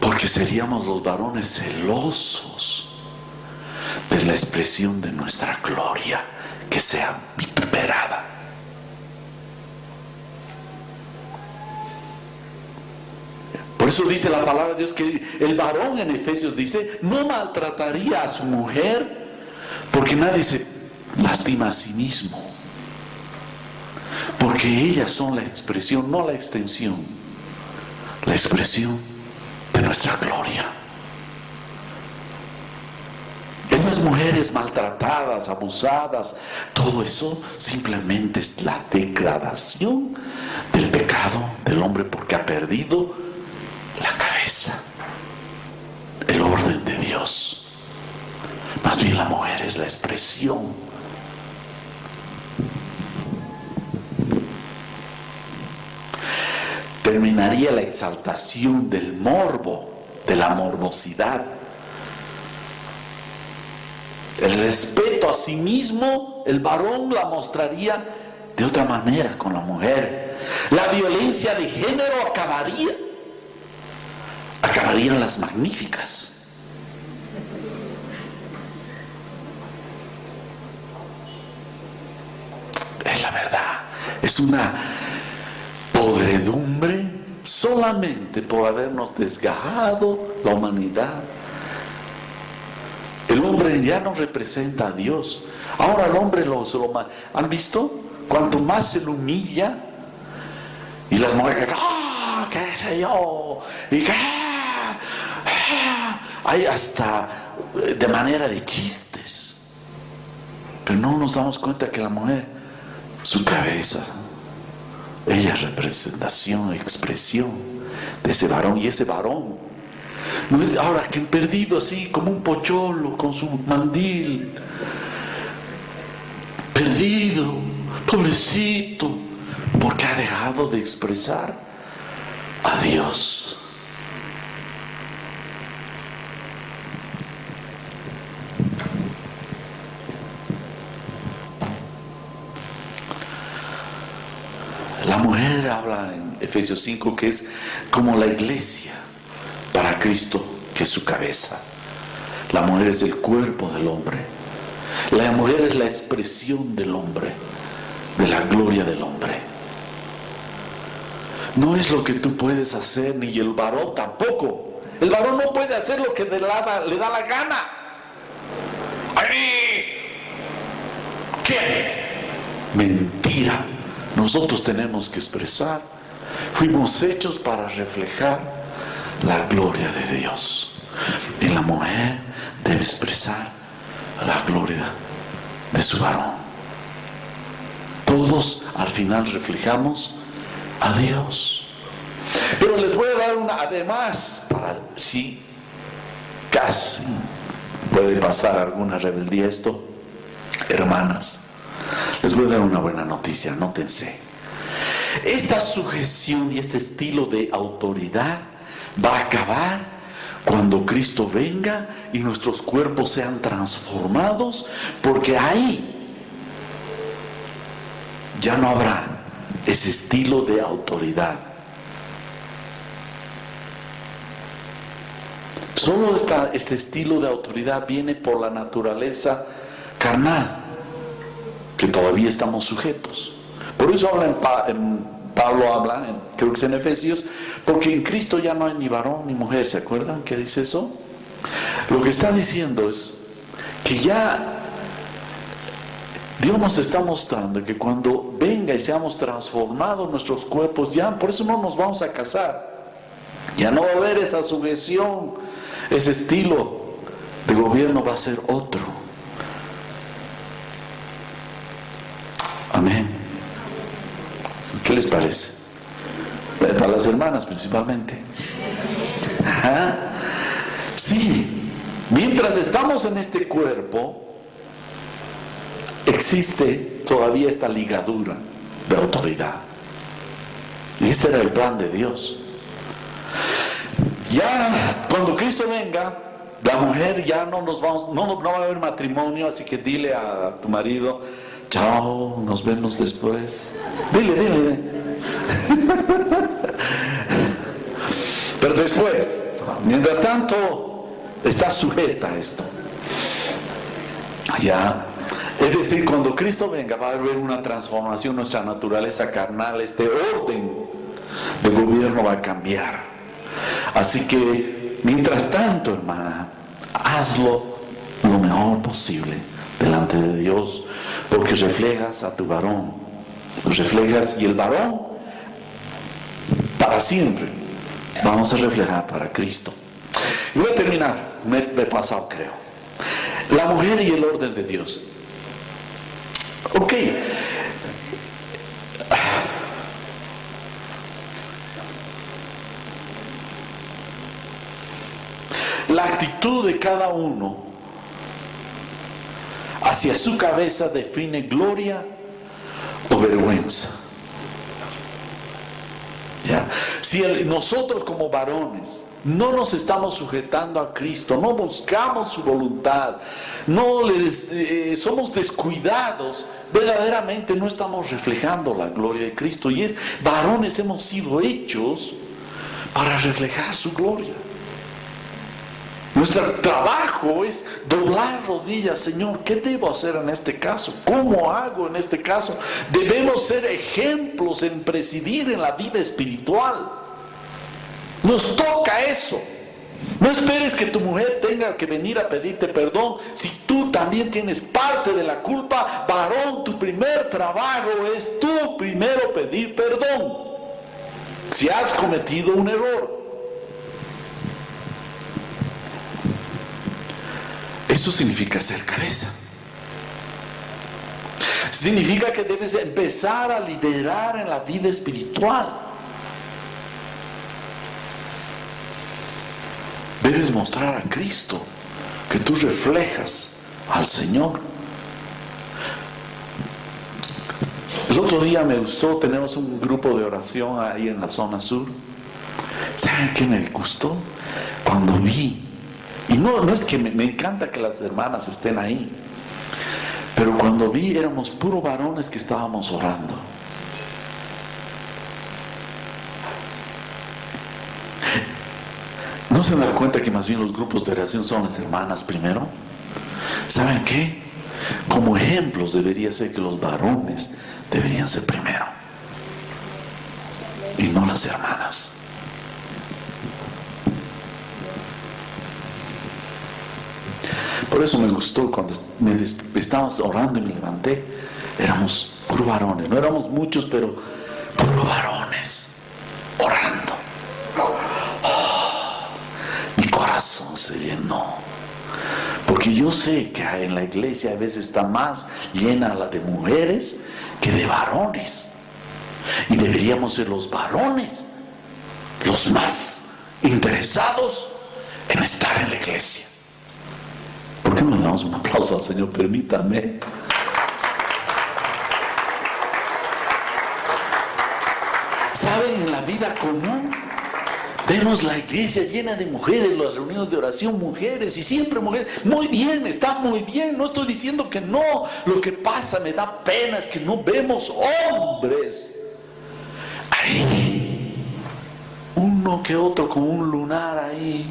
Porque seríamos los varones celosos de la expresión de nuestra gloria que sea vituperada. Por eso dice la palabra de Dios que el varón en Efesios dice, no maltrataría a su mujer, porque nadie se lastima a sí mismo, porque ellas son la expresión, no la extensión, la expresión de nuestra gloria. Esas mujeres maltratadas, abusadas, todo eso simplemente es la degradación del pecado del hombre, porque ha perdido la cabeza, el orden de Dios. Más bien la mujer es la expresión. Terminaría la exaltación del morbo, de la morbosidad. El respeto a sí mismo, el varón la mostraría de otra manera con la mujer. La violencia de género acabarían las magníficas. Es la verdad, es una podredumbre solamente por habernos desgajado la humanidad. El hombre ya no representa a Dios. Ahora el hombre ¿han visto? Cuanto más se lo humilla, y las mujeres, qué sé yo, y qué, hay hasta de manera de chistes. Pero no nos damos cuenta que la mujer, su cabeza, ella es representación, expresión de ese varón, y ese varón no es ahora que perdido así como un pocholo con su mandil, perdido, pobrecito, porque ha dejado de expresar a Dios. La mujer habla en Efesios 5 que es como la iglesia para Cristo, que es su cabeza. La mujer es el cuerpo del hombre. La mujer es la expresión del hombre, de la gloria del hombre. No es lo que tú puedes hacer, ni el varón tampoco. El varón no puede hacer lo que le da la gana. ¡Ay! ¿Qué? Mentira. Nosotros tenemos que expresar. Fuimos hechos para reflejar la gloria de Dios. Y la mujer debe expresar la gloria de su varón. Todos al final reflejamos a Dios. Pero les voy a dar una, además, para si casi puede pasar alguna rebeldía esto, hermanas, les voy a dar una buena noticia, anótense. Esta sujeción y este estilo de autoridad va a acabar cuando Cristo venga y nuestros cuerpos sean transformados, porque ahí ya no habrá ese estilo de autoridad. Solo este estilo de autoridad viene por la naturaleza carnal, que todavía estamos sujetos. Por eso Pablo habla, creo que es en Efesios, porque en Cristo ya no hay ni varón ni mujer. ¿Se acuerdan que dice eso? Lo que está diciendo es que ya Dios nos está mostrando que cuando venga y seamos transformados nuestros cuerpos, ya por eso no nos vamos a casar. Ya no va a haber esa sujeción, ese estilo de gobierno va a ser otro. Amén. ¿Qué les parece? Para las hermanas principalmente. Ajá. Sí, mientras estamos en este cuerpo, existe todavía esta ligadura de autoridad. Y este era el plan de Dios. Ya cuando Cristo venga, la mujer ya no va a haber matrimonio, así que dile a tu marido, chao, nos vemos después. Dile. Pero después, mientras tanto, está sujeta a esto. Ya. Es decir, cuando Cristo venga va a haber una transformación, nuestra naturaleza carnal, este orden de gobierno va a cambiar. Así que, mientras tanto, hermana, hazlo lo mejor posible delante de Dios, porque reflejas a tu varón, reflejas, y el varón para siempre vamos a reflejar para Cristo. Y voy a terminar, me he pasado creo. La mujer y el orden de Dios. Ok. La actitud de cada uno hacia su cabeza define gloria o vergüenza. ¿Ya? Si nosotros como varones no nos estamos sujetando a Cristo, no buscamos su voluntad, somos descuidados, verdaderamente no estamos reflejando la gloria de Cristo. Y varones hemos sido hechos para reflejar su gloria. Nuestro trabajo es doblar rodillas. Señor, ¿qué debo hacer en este caso? ¿Cómo hago en este caso? Debemos ser ejemplos en presidir en la vida espiritual. Nos toca eso. No esperes que tu mujer tenga que venir a pedirte perdón. Si tú también tienes parte de la culpa, varón, tu primer trabajo es tú primero pedir perdón si has cometido un error. Eso significa ser cabeza. Significa que debes empezar a liderar en la vida espiritual. Debes mostrar a Cristo, que tú reflejas al Señor. El otro día me gustó, tenemos un grupo de oración ahí en la zona sur. ¿Saben qué me gustó? Cuando vi, y no es que me encanta que las hermanas estén ahí, pero cuando vi éramos puros varones que estábamos orando. ¿No se dan cuenta que más bien los grupos de oración son las hermanas primero? ¿Saben qué? Como ejemplos debería ser que los varones deberían ser primero y no las hermanas. Por eso me gustó cuando estábamos orando y me levanté. Éramos puros varones, no éramos muchos, pero puros varones orando. Mi corazón se llenó, porque yo sé que en la iglesia a veces está más llena la de mujeres que de varones, y deberíamos ser los varones los más interesados en estar en la iglesia. ¿Por qué no le damos un aplauso al Señor? Permítame. ¿Saben? En la vida común vemos la iglesia llena de mujeres, las reuniones de oración, mujeres, y siempre mujeres. Muy bien, está muy bien, no estoy diciendo que no. Lo que pasa, me da pena, es que no vemos hombres ahí, uno que otro con un lunar ahí.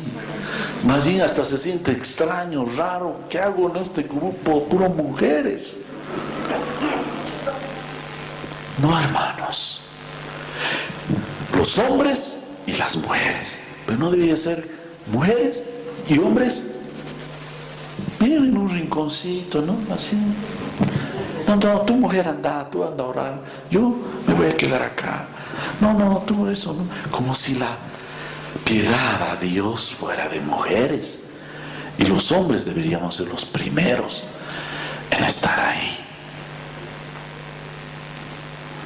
Más bien hasta se siente extraño, raro. ¿Qué hago en este grupo? Puro mujeres. No, hermanos, los hombres y las mujeres, pero no debería ser mujeres y hombres bien en un rinconcito, ¿no? Así. No, tú mujer anda a orar, yo me voy a quedar acá. No, tú eso, ¿no? Como si la piedad a Dios fuera de mujeres, y los hombres deberíamos ser los primeros en estar ahí.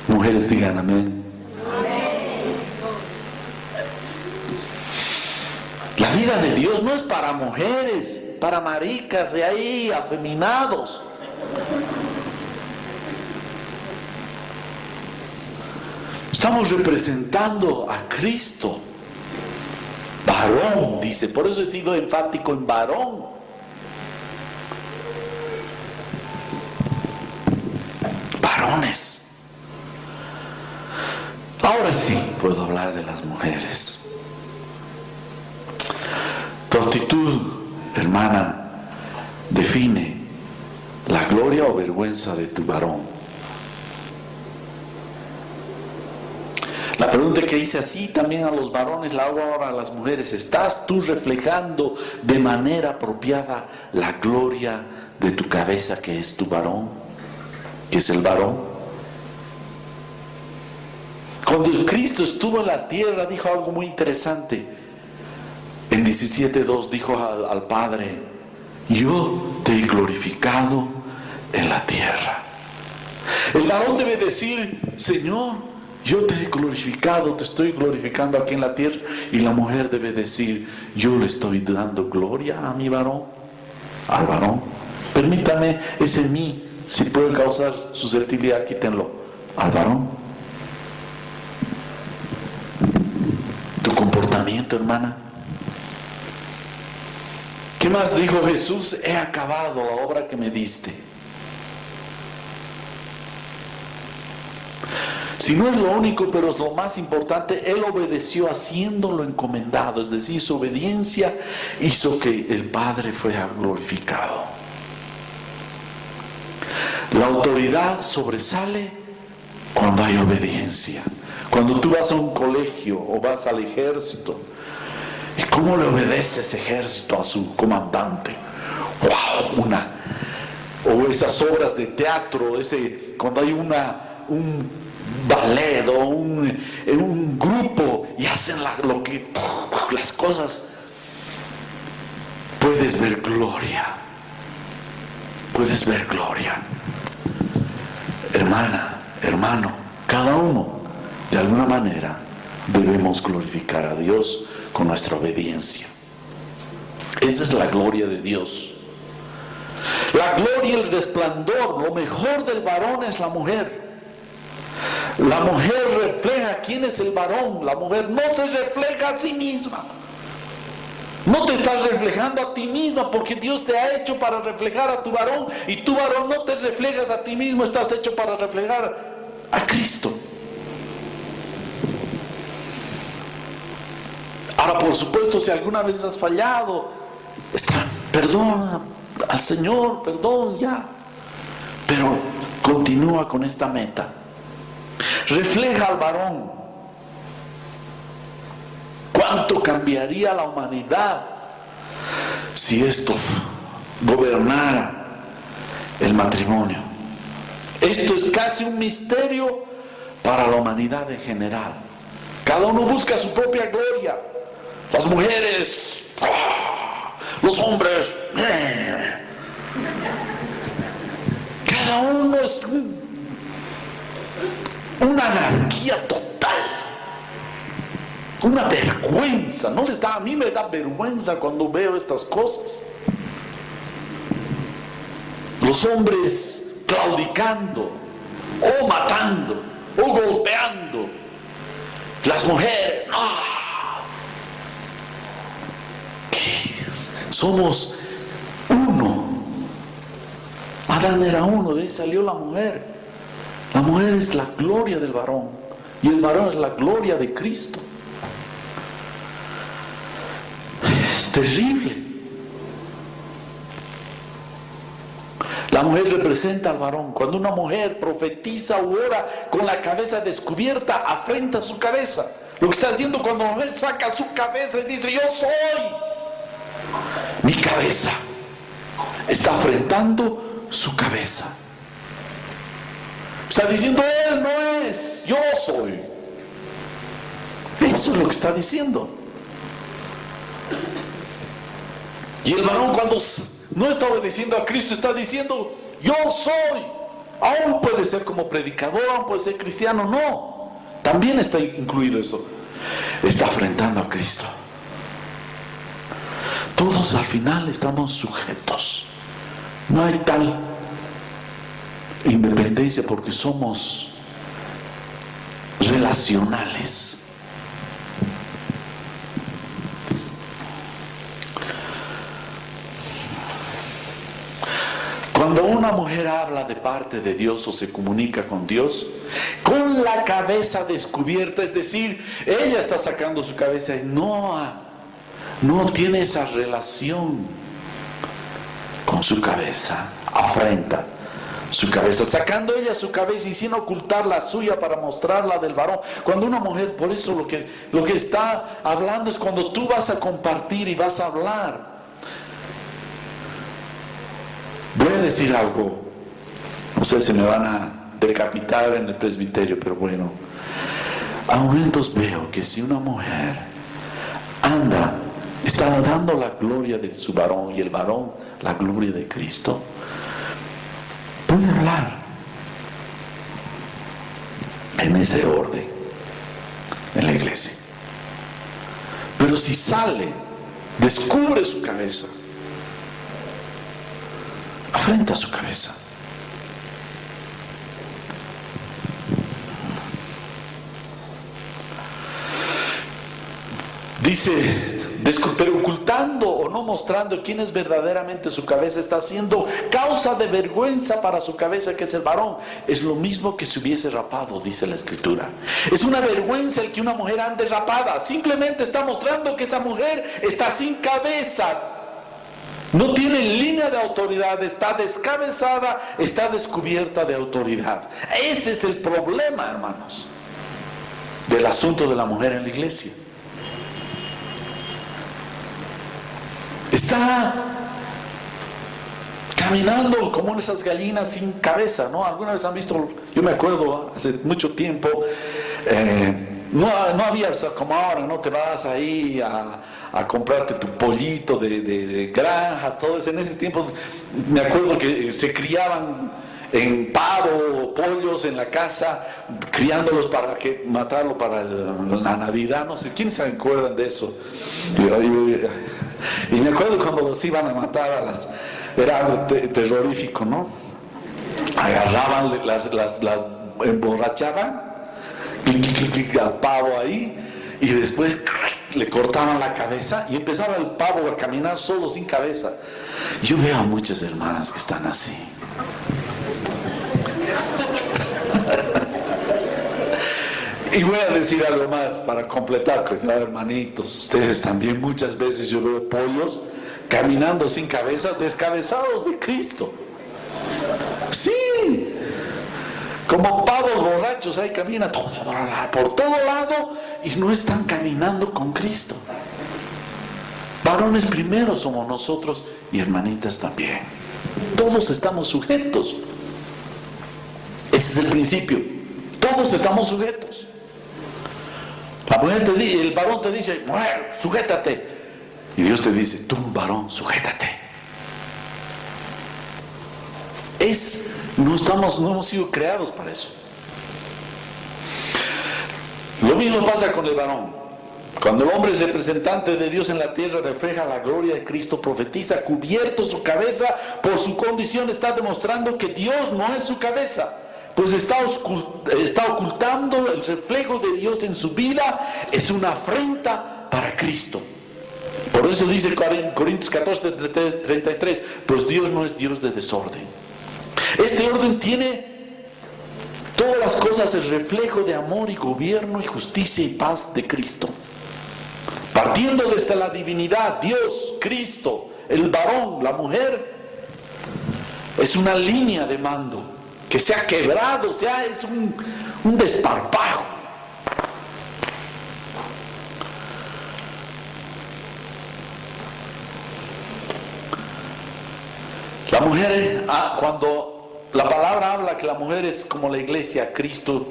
Mujeres, digan amén. La vida de Dios no es para mujeres, para maricas de ahí, afeminados. Estamos representando a Cristo. Varón, dice, por eso he sido enfático en varón. Varones. Ahora sí puedo hablar de las mujeres. Tu actitud, hermana, define la gloria o vergüenza de tu varón. La pregunta que hice así también a los varones la hago ahora a las mujeres. ¿Estás tú reflejando de manera apropiada la gloria de tu cabeza, que es tu varón, que es el varón? Cuando el Cristo estuvo en la tierra, dijo algo muy interesante. En 17:2 dijo al Padre: yo te he glorificado en la tierra. El varón debe decir: Señor, yo te he glorificado, te estoy glorificando aquí en la tierra. Y la mujer debe decir: yo le estoy dando gloria a mi varón, al varón. Permítame, ese mí, si puede causar susceptibilidad, quítenlo. Al varón. Tu comportamiento, hermana. ¿Qué más dijo Jesús? He acabado la obra que me diste. Si no es lo único, pero es lo más importante, Él obedeció haciendo lo encomendado, es decir, su obediencia hizo que el Padre fuera glorificado. La autoridad sobresale cuando hay obediencia. Cuando tú vas a un colegio o vas al ejército, ¿y cómo le obedece ese ejército a su comandante? ¡Wow! O esas obras de teatro, cuando hay un ballet o un grupo y hacen las cosas, puedes ver gloria. Puedes ver gloria. Hermana, hermano, cada uno, de alguna manera, debemos glorificar a Dios con nuestra obediencia. Esa es la gloria de Dios. La gloria y el resplandor, lo mejor del varón es la mujer. La mujer refleja quién es el varón. La mujer no se refleja a sí misma. No te estás reflejando a ti misma, porque Dios te ha hecho para reflejar a tu varón, y tu varón no te reflejas a ti mismo, estás hecho para reflejar a Cristo. Ahora, por supuesto, si alguna vez has fallado, perdona al Señor, perdón ya, pero continúa con esta meta. Refleja al varón. ¿Cuánto cambiaría la humanidad si esto gobernara el matrimonio. Esto es casi un misterio para la humanidad en general. Cada uno busca su propia gloria. Las mujeres, los hombres. Cada uno es una anarquía total. Una vergüenza. ¿No les da? A mí me da vergüenza cuando veo estas cosas. Los hombres claudicando, o matando, o golpeando. Las mujeres, somos uno. Adán era uno, de ahí salió la mujer. La mujer es la gloria del varón y el varón es la gloria de Cristo. Es terrible. La mujer representa al varón. Cuando una mujer profetiza o ora con la cabeza descubierta, afrenta su cabeza. Lo que está haciendo cuando la mujer saca su cabeza y dice: yo soy mi cabeza, está afrentando su cabeza. Está diciendo: él no es, yo soy. Eso es lo que está diciendo. Y el varón, cuando no está obedeciendo a Cristo, está diciendo: yo soy. Aún puede ser como predicador, aún puede ser cristiano. No, también está incluido eso. Está afrentando a Cristo. Todos al final estamos sujetos. No hay tal independencia porque somos relacionales. Cuando una mujer habla de parte de Dios o se comunica con Dios, con la cabeza descubierta, es decir, ella está sacando su cabeza y no tiene esa relación con su cabeza, afrenta su cabeza, sacando ella su cabeza y sin ocultar la suya para mostrar la del varón. Cuando una mujer, por eso lo que está hablando es cuando tú vas a compartir y vas a hablar. Voy a decir algo, no sé si me van a decapitar en el presbiterio, pero bueno, a momentos veo que si una mujer está dando la gloria de su varón y el varón la gloria de Cristo, puede hablar en ese orden en la iglesia. Pero si sale, descubre su cabeza, afrenta su cabeza. Dice, pero ocultando o no mostrando quién es verdaderamente su cabeza, está haciendo causa de vergüenza para su cabeza, que es el varón. Es lo mismo que si hubiese rapado, dice la Escritura. Es una vergüenza el que una mujer ande rapada. Simplemente está mostrando que esa mujer está sin cabeza. No tiene línea de autoridad, está descabezada, está descubierta de autoridad. Ese es el problema, hermanos, del asunto de la mujer en la iglesia. Está caminando como esas gallinas sin cabeza, ¿no? ¿Alguna vez han visto? Yo me acuerdo hace mucho tiempo, no había como ahora, ¿no? Te vas ahí a comprarte tu pollito de granja, todo eso. En ese tiempo me acuerdo que se criaban en pavo, pollos en la casa, criándolos para matarlo para la Navidad. No sé, ¿quiénes se acuerdan de eso? Y me acuerdo cuando los iban a matar era algo terrorífico, ¿no? Agarraban, las emborrachaban, al pavo ahí, y después le cortaban la cabeza y empezaba el pavo a caminar solo sin cabeza. Yo veo a muchas hermanas que están así. Y voy a decir algo más para completar, hermanitos, ustedes también muchas veces yo veo pollos caminando sin cabeza, descabezados de Cristo. Sí, como pavos borrachos, ahí caminan por todo lado y no están caminando con Cristo. Varones primero somos nosotros y hermanitas también. Todos estamos sujetos. Ese es el principio. Todos estamos sujetos. La mujer te dice, el varón te dice, mujer, sujétate. Y Dios te dice, tú, varón, sujétate. No hemos sido creados para eso. Lo mismo pasa con el varón. Cuando el hombre es representante de Dios en la tierra, refleja la gloria de Cristo, profetiza, cubierto su cabeza por su condición, está demostrando que Dios no es su cabeza, pues está ocultando el reflejo de Dios en su vida. Es una afrenta para Cristo. Por eso dice Corintios 14:33, pues Dios no es Dios de desorden. Este orden tiene todas las cosas el reflejo de amor y gobierno y justicia y paz de Cristo. Partiendo desde la divinidad, Dios, Cristo, el varón, la mujer, es una línea de mando que se ha quebrado, es un desparpajo. La mujer, cuando la palabra habla que la mujer es como la iglesia, Cristo,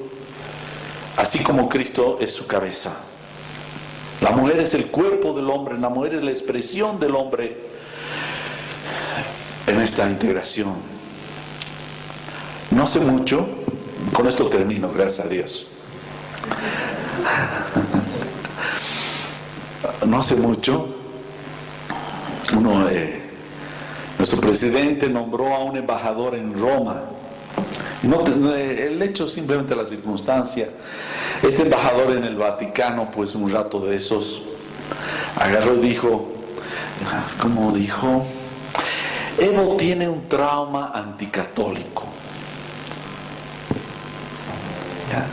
así como Cristo es su cabeza. La mujer es el cuerpo del hombre, la mujer es la expresión del hombre en esta integración. No hace mucho, con esto termino, gracias a Dios. No hace mucho, nuestro presidente nombró a un embajador en Roma. El hecho, simplemente la circunstancia. Este embajador en el Vaticano, pues un rato de esos, agarró y dijo, ¿cómo dijo? Evo tiene un trauma anticatólico. ¿Ya?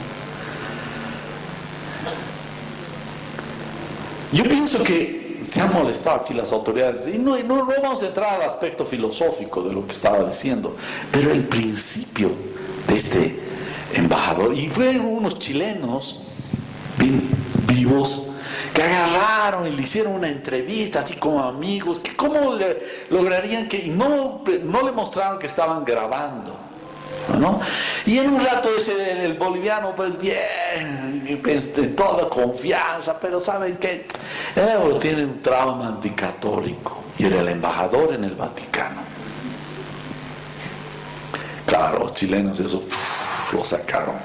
Yo pienso que se han molestado aquí las autoridades, y no vamos a entrar al aspecto filosófico de lo que estaba diciendo, pero el principio de este embajador, y fueron unos chilenos vivos que agarraron y le hicieron una entrevista así como amigos, que cómo lograrían que, y no le mostraron que estaban grabando, ¿no? Y en un rato el boliviano, pues bien, en toda confianza, pero saben que él tiene un trauma anticatólico y era el embajador en el Vaticano. Claro, los chilenos eso lo sacaron.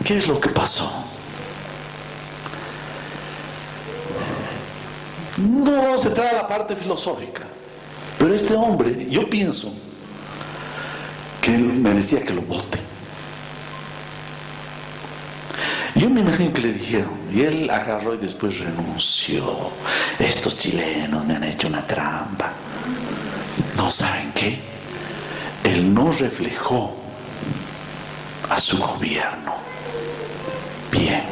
¿Qué es lo que pasó? No vamos a entrar a la parte filosófica, pero este hombre, yo pienso que él merecía que lo voten. Yo me imagino que le dijeron, y él agarró y después renunció. Estos chilenos me han hecho una trampa. ¿No saben qué? Él no reflejó a su gobierno bien.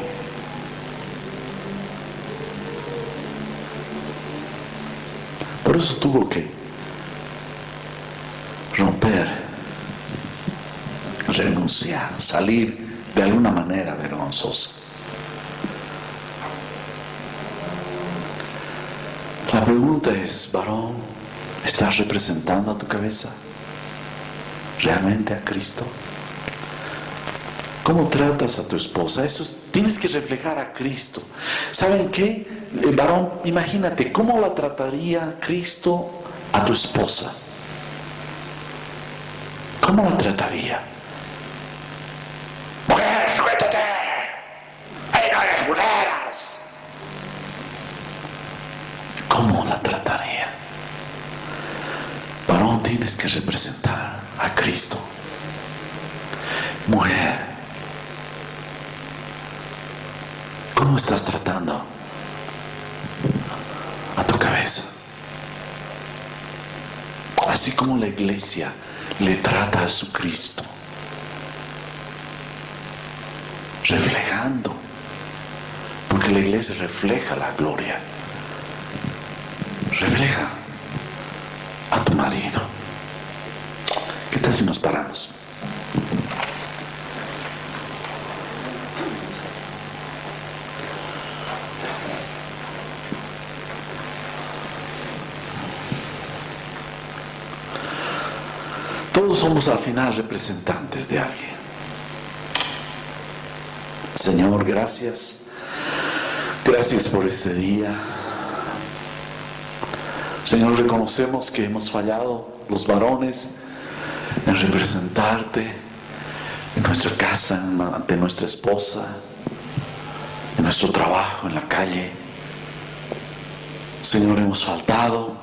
Por eso tuvo que romper, renunciar, salir de alguna manera vergonzosa. La pregunta es, varón, ¿estás representando a tu cabeza realmente a Cristo? ¿Cómo tratas a tu esposa? Eso tienes que reflejar a Cristo. ¿Saben qué? Varón, imagínate, ¿cómo la trataría Cristo a tu esposa? ¿Cómo la trataría? ¡Mujer, suéltate! ¡Ahí no eres mujeres! ¿Cómo la trataría? Varón, tienes que representar a Cristo. Mujer, ¿cómo estás tratando a tu cabeza? Así como la iglesia le trata a su Cristo, reflejando, porque la iglesia refleja la gloria. Refleja a tu marido. ¿Qué tal si nos paramos? Todos somos al final representantes de alguien. Señor, gracias. Gracias por este día. Señor, reconocemos que hemos fallado, los varones, en representarte en nuestra casa, ante nuestra esposa, en nuestro trabajo, en la calle. Señor, hemos faltado.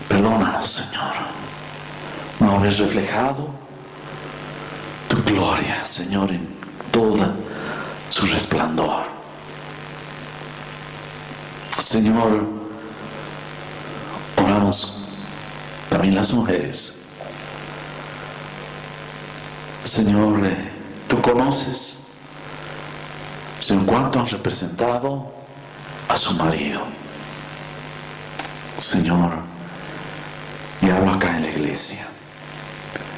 Perdónanos, Señor, no haber reflejado tu gloria, Señor, en toda su resplandor. Señor, oramos también las mujeres. Señor, tú conoces, Señor, cuánto han representado a su marido. Señor, y hablo acá en la iglesia,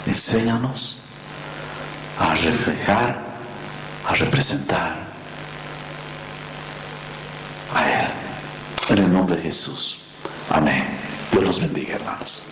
enséñanos a reflejar, a representar a Él. En el nombre de Jesús. Amén. Dios los bendiga, hermanos.